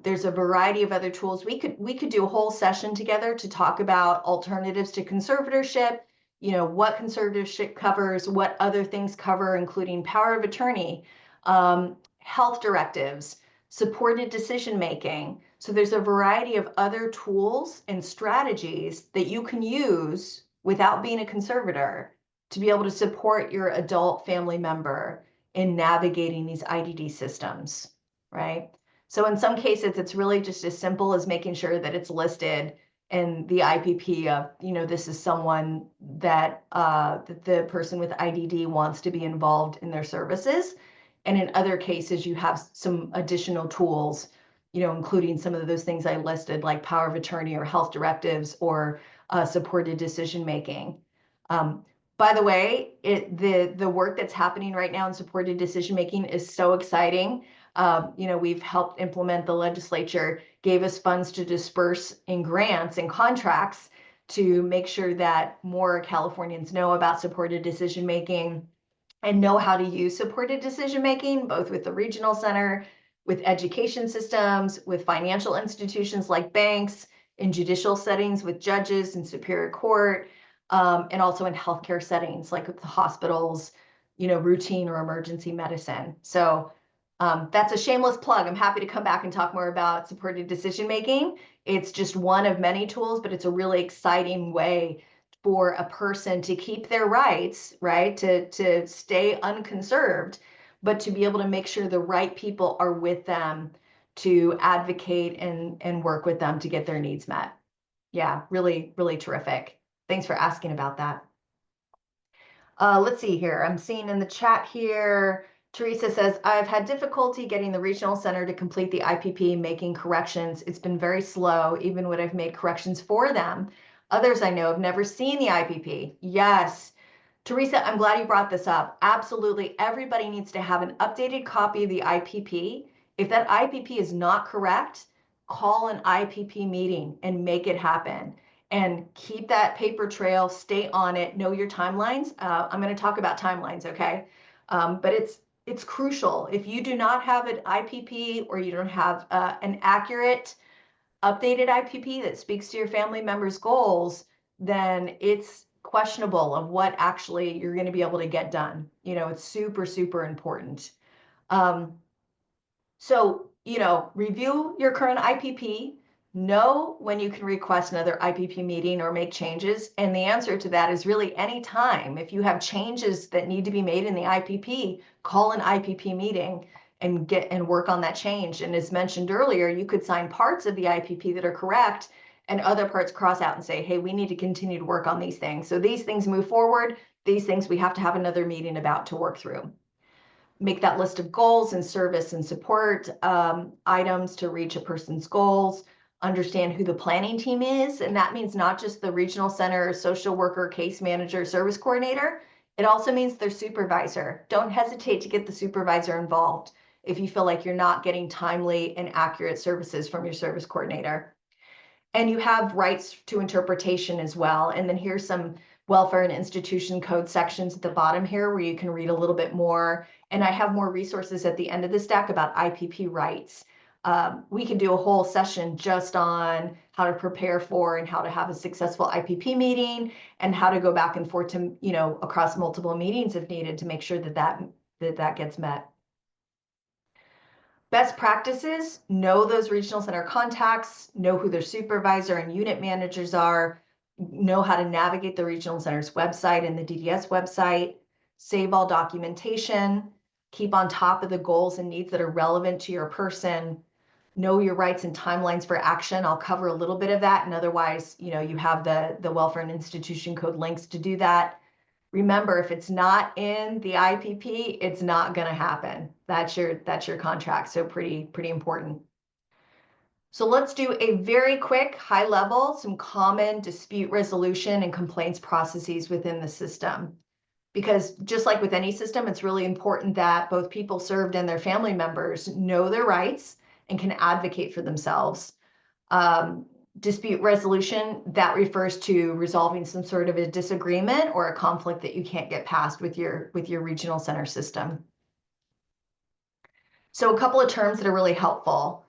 There's a variety of other tools. We could do a whole session together to talk about alternatives to conservatorship, what conservatorship covers, what other things cover, including power of attorney, health directives, supported decision making. So there's a variety of other tools and strategies that you can use without being a conservator to be able to support your adult family member in navigating these IDD systems, right? So in some cases, it's really just as simple as making sure that it's listed in the IPP of, this is someone that the person with IDD wants to be involved in their services. And in other cases, you have some additional tools, including some of those things I listed, like power of attorney or health directives or supported decision making. By the way, the work that's happening right now in supported decision making is so exciting. We've helped implement, the legislature gave us funds to disperse in grants and contracts to make sure that more Californians know about supported decision making. and know how to use supported decision-making, both with the regional center, with education systems, with financial institutions like banks, in judicial settings with judges and superior court, and also in healthcare settings like with the hospitals, routine or emergency medicine. So that's a shameless plug. I'm happy to come back and talk more about supported decision-making. It's just one of many tools, but it's a really exciting way for a person to keep their rights, right? To stay unconserved, but to be able to make sure the right people are with them to advocate and work with them to get their needs met. Yeah, really, really terrific. Thanks for asking about that. Let's see here. I'm seeing in the chat here, Teresa says, I've had difficulty getting the regional center to complete the IPP, making corrections. It's been very slow, even when I've made corrections for them. Others I know have never seen the IPP. Yes. Teresa, I'm glad you brought this up. Absolutely. Everybody needs to have an updated copy of the IPP. If that IPP is not correct, call an IPP meeting and make it happen. And keep that paper trail, stay on it, know your timelines. I'm going to talk about timelines, okay? But it's crucial. If you do not have an IPP or you don't have an accurate, updated IPP that speaks to your family members' goals, then it's questionable of what actually you're going to be able to get done. It's super, super important. So, review your current IPP, know when you can request another IPP meeting or make changes. And the answer to that is really any time. If you have changes that need to be made in the IPP, call an IPP meeting and work on that change. And as mentioned earlier, you could sign parts of the IPP that are correct and other parts cross out and say, hey, we need to continue to work on these things. So these things move forward. These things we have to have another meeting about to work through. Make that list of goals and service and support items to reach a person's goals. Understand who the planning team is. And that means not just the regional center, social worker, case manager, service coordinator. It also means their supervisor. Don't hesitate to get the supervisor involved if you feel like you're not getting timely and accurate services from your service coordinator. And you have rights to interpretation as well. And then here's some welfare and institution code sections at the bottom here where you can read a little bit more. And I have more resources at the end of the stack about IPP rights. We can do a whole session just on how to prepare for and how to have a successful IPP meeting and how to go back and forth to, across multiple meetings if needed to make sure that gets met. Best practices, know those regional center contacts, know who their supervisor and unit managers are, know how to navigate the regional center's website and the DDS website, save all documentation, keep on top of the goals and needs that are relevant to your person, know your rights and timelines for action. I'll cover a little bit of that, and otherwise, you have the welfare and institution code links to do that. Remember, if it's not in the IPP, it's not going to happen. That's your contract. So pretty important. So let's do a very quick high level, some common dispute resolution and complaints processes within the system. Because just like with any system, it's really important that both people served and their family members know their rights and can advocate for themselves. Dispute resolution, that refers to resolving some sort of a disagreement or a conflict that you can't get past with your regional center system. So a couple of terms that are really helpful.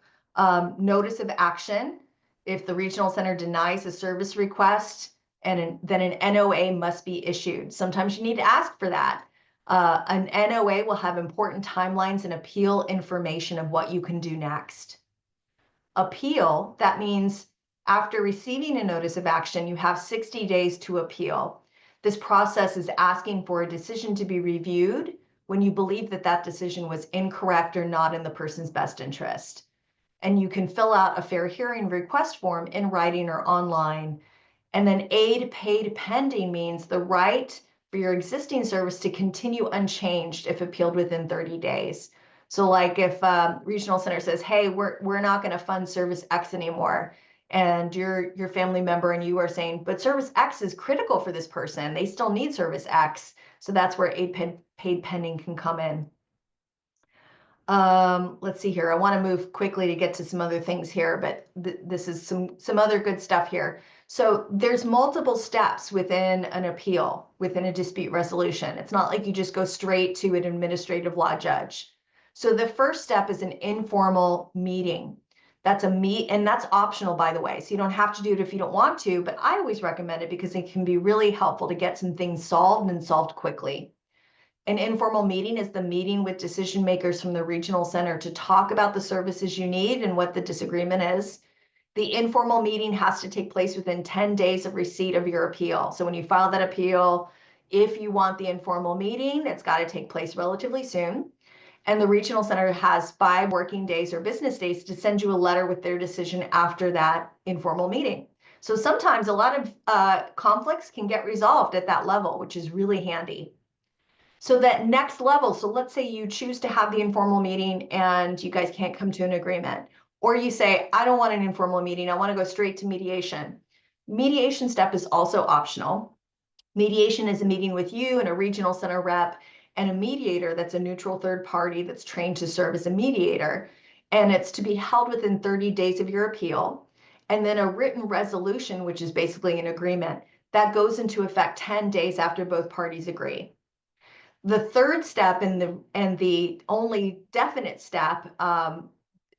Notice of action. If the regional center denies a service request, then an NOA must be issued. Sometimes you need to ask for that. An NOA will have important timelines and appeal information of what you can do next. Appeal, that means after receiving a notice of action, you have 60 days to appeal. This process is asking for a decision to be reviewed when you believe that decision was incorrect or not in the person's best interest. And you can fill out a fair hearing request form in writing or online. And then aid paid pending means the right for your existing service to continue unchanged if appealed within 30 days. So like if regional center says, hey, we're not going to fund service X anymore, and your family member and you are saying, but service X is critical for this person, they still need service X. So that's where aid paid pending can come in. Let's see here. I want to move quickly to get to some other things here, but this is some other good stuff here. So there's multiple steps within an appeal, within a dispute resolution. It's not like you just go straight to an administrative law judge. So the first step is an informal meeting. That's and that's optional, by the way. So you don't have to do it if you don't want to, but I always recommend it because it can be really helpful to get some things solved and solved quickly. An informal meeting is the meeting with decision makers from the regional center to talk about the services you need and what the disagreement is. The informal meeting has to take place within 10 days of receipt of your appeal. So when you file that appeal, if you want the informal meeting, it's got to take place relatively soon. And the regional center has 5 working days or business days to send you a letter with their decision after that informal meeting. So sometimes a lot of conflicts can get resolved at that level, which is really handy. So that next level, so let's say you choose to have the informal meeting and you guys can't come to an agreement, or you say, I don't want an informal meeting, I want to go straight to mediation. Mediation step is also optional. Mediation is a meeting with you and a regional center rep and a mediator that's a neutral third party that's trained to serve as a mediator. And it's to be held within 30 days of your appeal. And then a written resolution, which is basically an agreement, that goes into effect 10 days after both parties agree. The third step and the only definite step,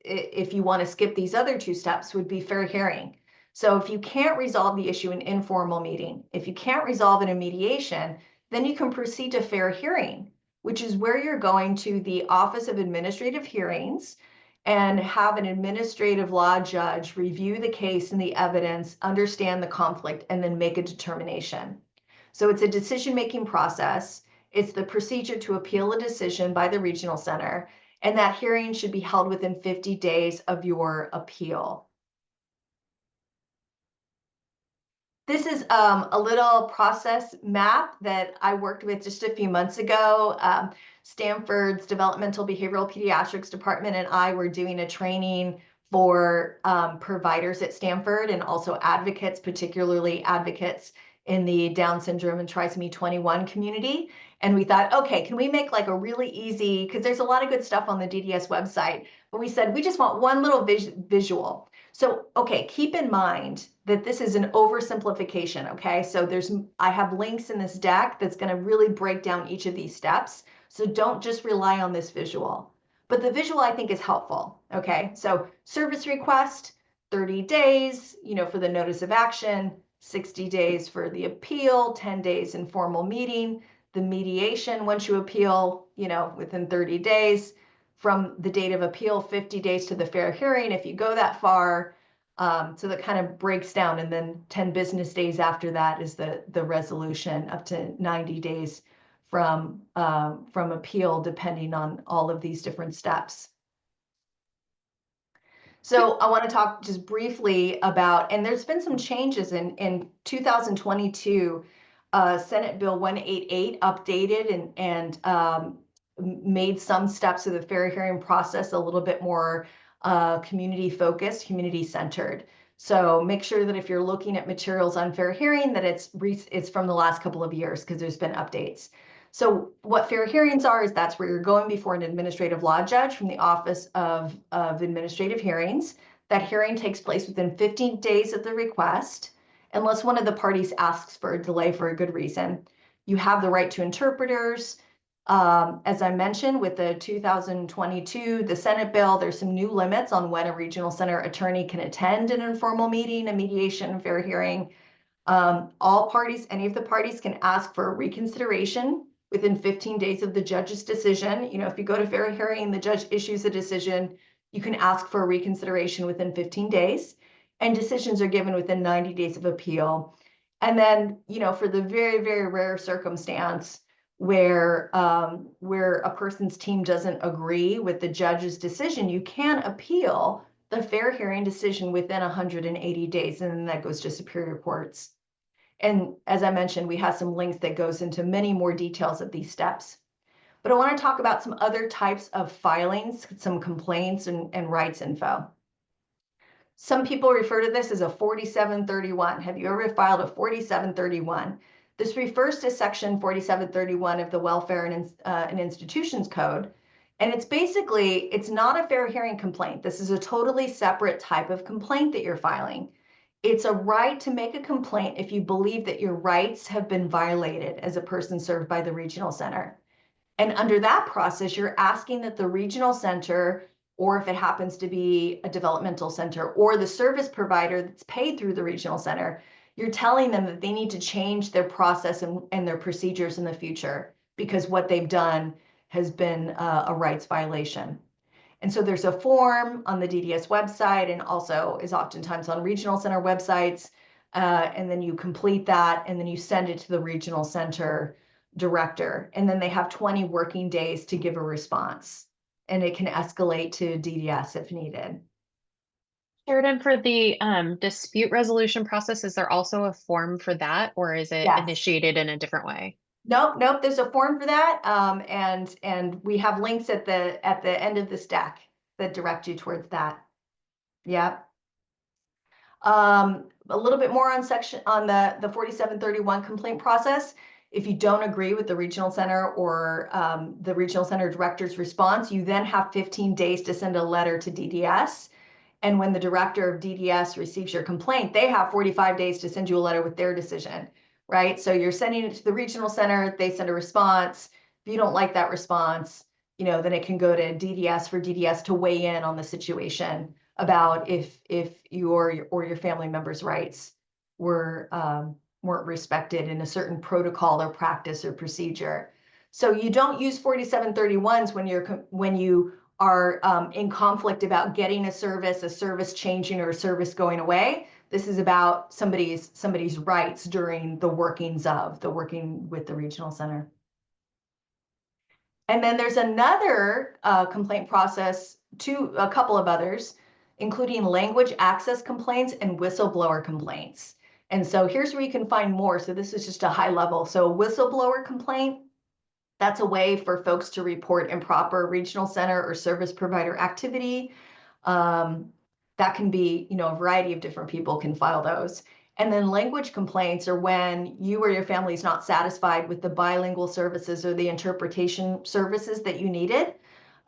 if you want to skip these other 2 steps, would be fair hearing. So if you can't resolve the issue in informal meeting, if you can't resolve it in mediation, then you can proceed to fair hearing, which is where you're going to the Office of Administrative Hearings and have an administrative law judge review the case and the evidence, understand the conflict, and then make a determination. So it's a decision-making process. It's the procedure to appeal a decision by the regional center, and that hearing should be held within 50 days of your appeal. This is a little process map that I worked with just a few months ago. Stanford's Developmental Behavioral Pediatrics Department and I were doing a training for providers at Stanford and also advocates, particularly advocates in the Down syndrome and trisomy 21 community. And we thought, okay, can we make like a really easy, because there's a lot of good stuff on the DDS website, but we said, we just want one little visual. So, okay, keep in mind that this is an oversimplification, okay? So I have links in this deck that's gonna really break down each of these steps. So don't just rely on this visual. But the visual I think is helpful, okay? So service request, 30 days, for the notice of action, 60 days for the appeal, 10 days informal meeting, the mediation once you appeal, within 30 days, from the date of appeal, 50 days to the fair hearing if you go that far. So that kind of breaks down, and then 10 business days after that is the resolution, up to 90 days from appeal, depending on all of these different steps. So I want to talk just briefly about, and there's been some changes in 2022, Senate Bill 188 updated and made some steps of the fair hearing process a little bit more community focused, community centered. So make sure that if you're looking at materials on fair hearing, that it's from the last couple of years, because there's been updates. So what fair hearings are is that's where you're going before an administrative law judge from the Office of Administrative Hearings. That hearing takes place within 15 days of the request, unless one of the parties asks for a delay for a good reason. You have the right to interpreters. As I mentioned, with the 2022, the Senate bill, there's some new limits on when a regional center attorney can attend an informal meeting, a mediation, fair hearing. All parties, any of the parties can ask for reconsideration within 15 days of the judge's decision. If you go to fair hearing and the judge issues a decision, you can ask for a reconsideration within 15 days, and decisions are given within 90 days of appeal. And then, for the very, very rare circumstance where a person's team doesn't agree with the judge's decision, you can appeal the fair hearing decision within 180 days, and then that goes to superior courts. And as I mentioned, we have some links that goes into many more details of these steps. But I want to talk about some other types of filings, some complaints and rights info. Some people refer to this as a 4731. Have you ever filed a 4731? This refers to section 4731 of the Welfare and Institutions Code. And it's not a fair hearing complaint. This is a totally separate type of complaint that you're filing. It's a right to make a complaint if you believe that your rights have been violated as a person served by the regional center. And under that process, you're asking that the regional center, or if it happens to be a developmental center or the service provider that's paid through the regional center, you're telling them that they need to change their process and their procedures in the future because what they've done has been a rights violation. And so there's a form on the DDS website and also is oftentimes on regional center websites. And then you complete that and then you send it to the regional center director. And then they have 20 working days to give a response. And it can escalate to DDS if needed. Sheridan, for the dispute resolution process, is there also a form for that, or is it Yes. initiated in a different way? Nope. There's a form for that, and we have links at the end of this deck that direct you towards that. Yep. A little bit more on the 4731 complaint process. If you don't agree with the regional center or the regional center director's response, you then have 15 days to send a letter to DDS. And when the director of DDS receives your complaint, they have 45 days to send you a letter with their decision, right? So you're sending it to the regional center, they send a response. If you don't like that response, then it can go to DDS for DDS to weigh in on the situation about if your or your family member's rights weren't respected in a certain protocol or practice or procedure. So you don't use 4731s when you are in conflict about getting a service changing, or a service going away. This is about somebody's rights during the working with the regional center. And then there's another complaint process, a couple of others, including language access complaints and whistleblower complaints. And so here's where you can find more. So this is just a high level. So a whistleblower complaint, that's a way for folks to report improper regional center or service provider activity. That can be, a variety of different people can file those. And then language complaints are when you or your family is not satisfied with the bilingual services or the interpretation services that you needed.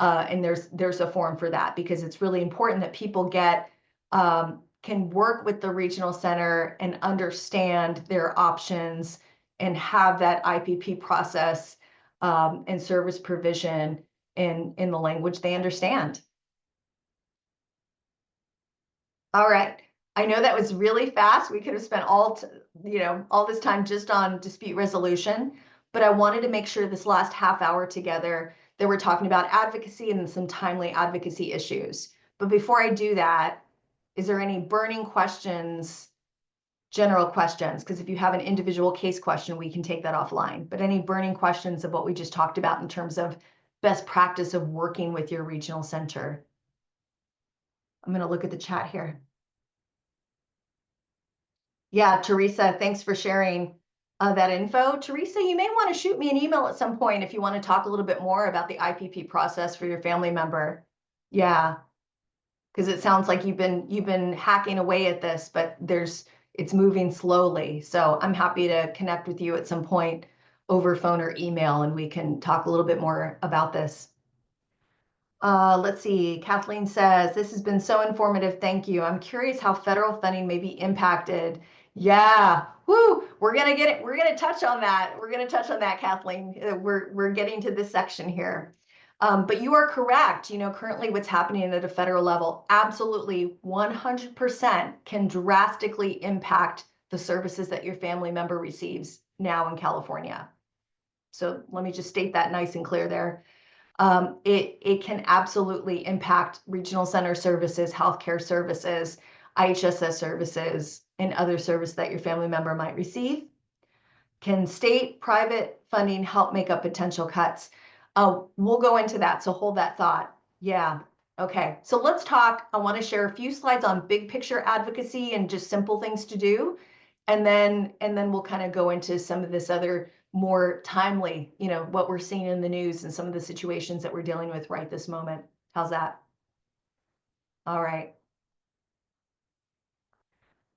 And there's a form for that because it's really important that people can work with the regional center and understand their options and have that IPP process and service provision in the language they understand. All right. I know that was really fast. We could have spent all this time just on dispute resolution, but I wanted to make sure this last half hour together that we're talking about advocacy and some timely advocacy issues. But before I do that, is there any burning questions, general questions? Because if you have an individual case question, we can take that offline. But any burning questions of what we just talked about in terms of best practice of working with your regional center? I'm going to look at the chat here. Yeah, Teresa, thanks for sharing that info. Teresa, you may want to shoot me an email at some point if you want to talk a little bit more about the IPP process for your family member. Yeah, because it sounds like you've been hacking away at this, but it's moving slowly. So I'm happy to connect with you at some point over phone or email, and we can talk a little bit more about this. Let's see. Kathleen says, this has been so informative. Thank you. I'm curious how federal funding may be impacted. Yeah. Woo. We're going to get it. We're going to touch on that. We're going to touch on that, Kathleen. We're getting to this section here. But you are correct. Currently what's happening at a federal level, absolutely 100% can drastically impact the services that your family member receives now in California. So let me just state that nice and clear there. It can absolutely impact regional center services, healthcare services, IHSS services, and other service that your family member might receive. Can state private funding help make up potential cuts? We'll go into that, so hold that thought. Yeah, okay. So let's talk. I want to share a few slides on big picture advocacy and just simple things to do. And then we'll kind of go into some of this other more timely, what we're seeing in the news and some of the situations that we're dealing with right this moment. How's that? All right.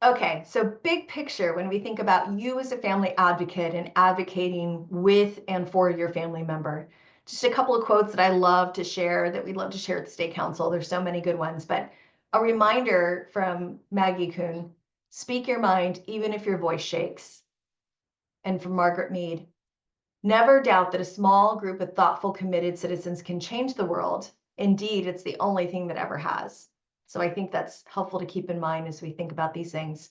Okay, so big picture, when we think about you as a family advocate and advocating with and for your family member, just a couple of quotes that I love to share, that we'd love to share at the State Council. There's so many good ones, but a reminder from Maggie Kuhn Speak your mind, even if your voice shakes. And from Margaret Mead, never doubt that a small group of thoughtful, committed citizens can change the world. Indeed, it's the only thing that ever has. So I think that's helpful to keep in mind as we think about these things.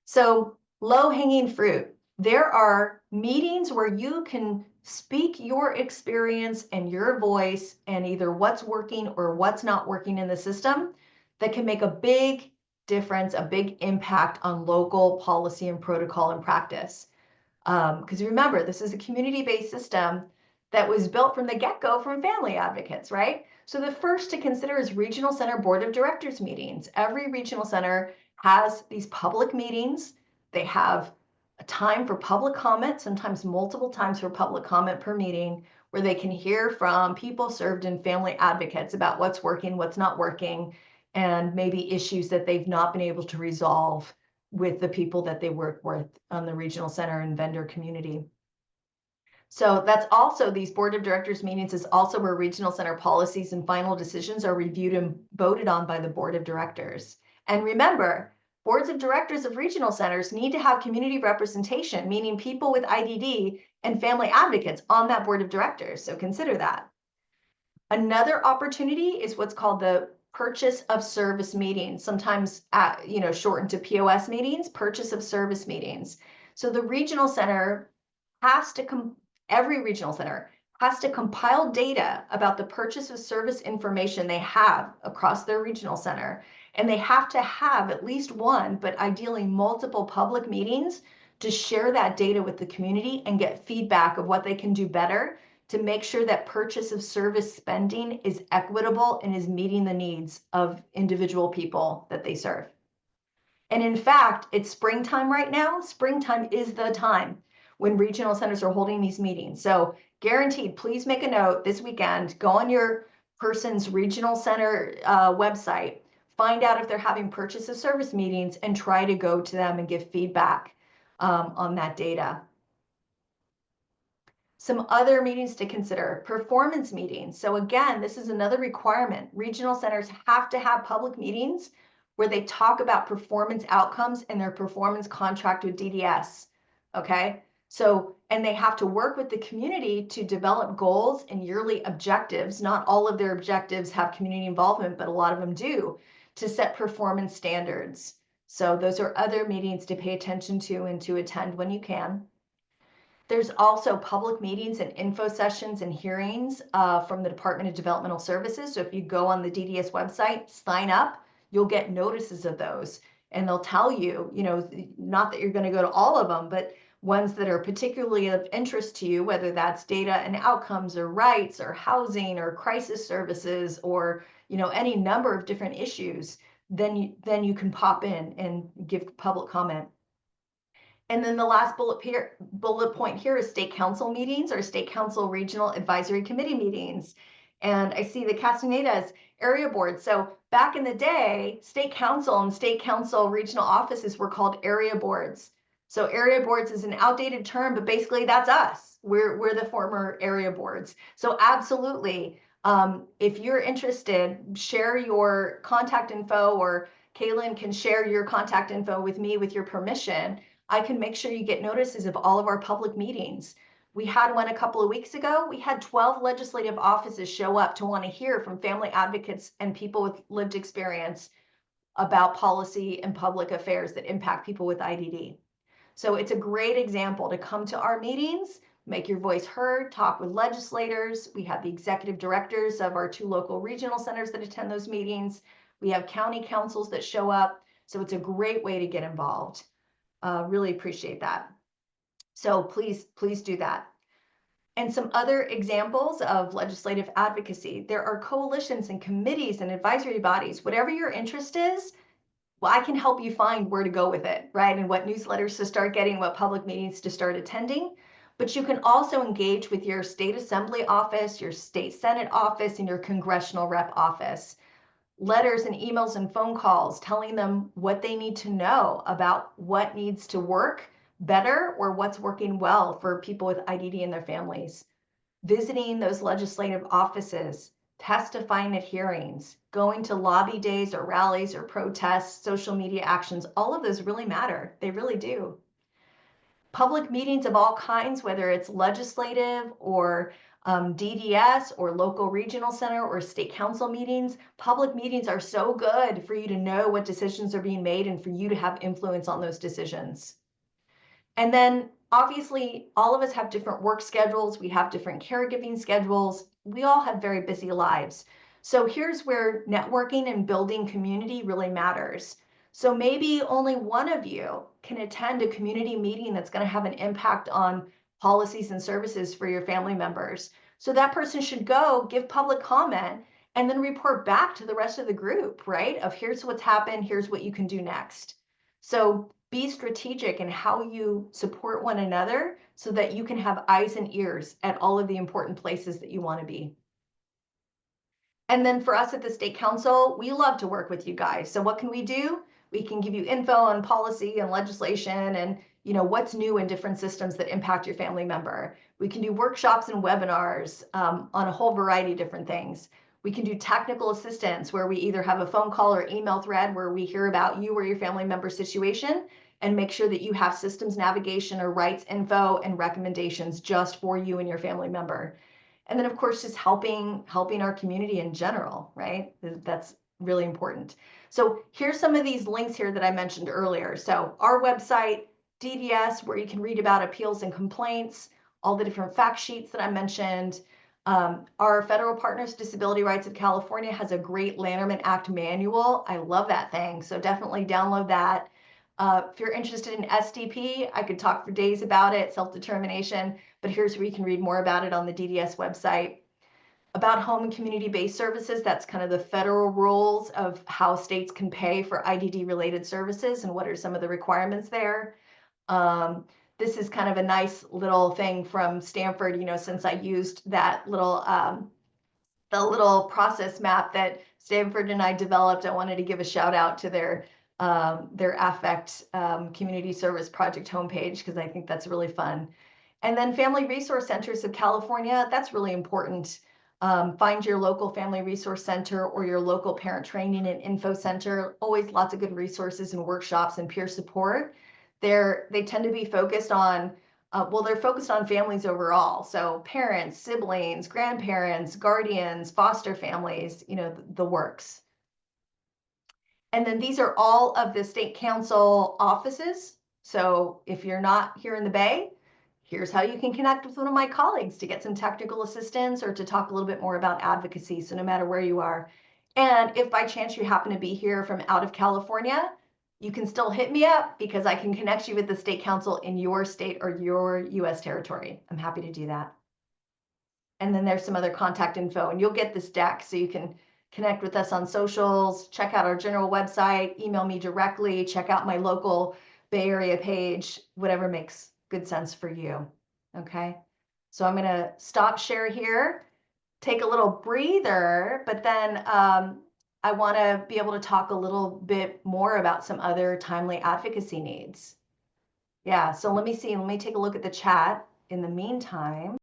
So low-hanging fruit. There are meetings where you can speak your experience and your voice and either what's working or what's not working in the system that can make a big difference, a big impact on local policy and protocol and practice. Because remember, this is a community-based system that was built from the get-go from family advocates, right? So the first to consider is regional center board of directors meetings. Every regional center has these public meetings. They have a time for public comment, sometimes multiple times for public comment per meeting, where they can hear from people served in family advocates about what's working, what's not working, and maybe issues that they've not been able to resolve with the people that they work with on the regional center and vendor community. So that's also, these board of directors meetings is also where regional center policies and final decisions are reviewed and voted on by the board of directors. And remember, boards of directors of regional centers need to have community representation, meaning people with IDD and family advocates on that board of directors. So consider that. Another opportunity is what's called the purchase of service meetings, sometimes shortened to POS meetings, purchase of service meetings. So the regional center has to every regional center has to compile data about the purchase of service information they have across their regional center. And they have to have at least one, but ideally multiple public meetings to share that data with the community and get feedback of what they can do better to make sure that purchase of service spending is equitable and is meeting the needs of individual people that they serve. And in fact, it's springtime right now. Springtime is the time when regional centers are holding these meetings. So guaranteed, please make a note this weekend, go on your person's regional center website, find out if they're having purchase of service meetings and try to go to them and give feedback on that data. Some other meetings to consider, performance meetings. So again, this is another requirement. Regional centers have to have public meetings where they talk about performance outcomes and their performance contract with DDS, okay? So, and they have to work with the community to develop goals and yearly objectives. Not all of their objectives have community involvement, but a lot of them do, to set performance standards. So those are other meetings to pay attention to and to attend when you can. There's also public meetings and info sessions and hearings from the Department of Developmental Services. So if you go on the DDS website, sign up, you'll get notices of those. And they'll tell you, not that you're going to go to all of them, but ones that are particularly of interest to you, whether that's data and outcomes or rights or housing or crisis services or, any number of different issues, then you can pop in and give public comment. And then the last bullet point here is state council meetings or state council regional advisory committee meetings. And I see the Castaneda's area board. So back in the day, state council and state council regional offices were called area boards. So area boards is an outdated term, but basically that's us. We're the former area boards. So absolutely, if you're interested, share your contact info, or Kaylin can share your contact info with me with your permission. I can make sure you get notices of all of our public meetings. We had one a couple of weeks ago. We had 12 legislative offices show up to want to hear from family advocates and people with lived experience about policy and public affairs that impact people with IDD. So it's a great example to come to our meetings, make your voice heard, talk with legislators. We have the executive directors of our 2 local regional centers that attend those meetings. We have county councils that show up. So it's a great way to get involved. Really appreciate that. So please do that. And some other examples of legislative advocacy. There are coalitions and committees and advisory bodies. Whatever your interest is, well, I can help you find where to go with it, right? And what newsletters to start getting, what public meetings to start attending. But you can also engage with your state assembly office, your state senate office, and your congressional rep office. Letters and emails and phone calls telling them what they need to know about what needs to work better or what's working well for people with IDD and their families. Visiting those legislative offices, testifying at hearings, going to lobby days or rallies or protests, social media actions, all of those really matter. They really do. Public meetings of all kinds, whether it's legislative or DDS or local regional center or state council meetings, public meetings are so good for you to know what decisions are being made and for you to have influence on those decisions. And then obviously all of us have different work schedules. We have different caregiving schedules. We all have very busy lives. So here's where networking and building community really matters. So maybe only one of you can attend a community meeting that's going to have an impact on policies and services for your family members. So that person should go give public comment and then report back to the rest of the group, right? Of here's what's happened, here's what you can do next. So be strategic in how you support one another so that you can have eyes and ears at all of the important places that you want to be. And then for us at the State Council, we love to work with you guys. So what can we do? We can give you info on policy and legislation and what's new in different systems that impact your family member. We can do workshops and webinars on a whole variety of different things. We can do technical assistance where we either have a phone call or email thread where we hear about you or your family member situation and make sure that you have systems navigation or rights info and recommendations just for you and your family member. And then of course, just helping our community in general, right? That's really important. So here's some of these links here that I mentioned earlier. So our website, DDS, where you can read about appeals and complaints, all the different fact sheets that I mentioned. Our Federal Partners Disability Rights of California has a great Lanterman Act manual. I love that thing. So definitely download that. If you're interested in SDP, I could talk for days about it, self-determination, but here's where you can read more about it on the DDS website. About home and community-based services, that's kind of the federal rules of how states can pay for IDD-related services and what are some of the requirements there. This is kind of a nice little thing from Stanford, since I used that little the little process map that Stanford and I developed. I wanted to give a shout out to their Affect Community Service Project homepage because I think that's really fun. And then Family Resource Centers of California, that's really important. Find your local Family Resource Center or your local Parent Training and Info Center. Always lots of good resources and workshops and peer support. They tend to be focused on they're focused on families overall. So parents, siblings, grandparents, guardians, foster families, the works. And then these are all of the State Council offices. So if you're not here in the Bay, here's how you can connect with one of my colleagues to get some technical assistance or to talk a little bit more about advocacy. So no matter where you are. And if by chance you happen to be here from out of California, you can still hit me up because I can connect you with the State Council in your state or your US territory. I'm happy to do that. And then there's some other contact info and you'll get this deck so you can connect with us on socials, check out our general website, email me directly, check out my local Bay Area page, whatever makes good sense for you. Okay. So I'm going to stop share here, take a little breather, but then I want to be able to talk a little bit more about some other timely advocacy needs. Yeah, so let me see. Let me take a look at the chat in the meantime.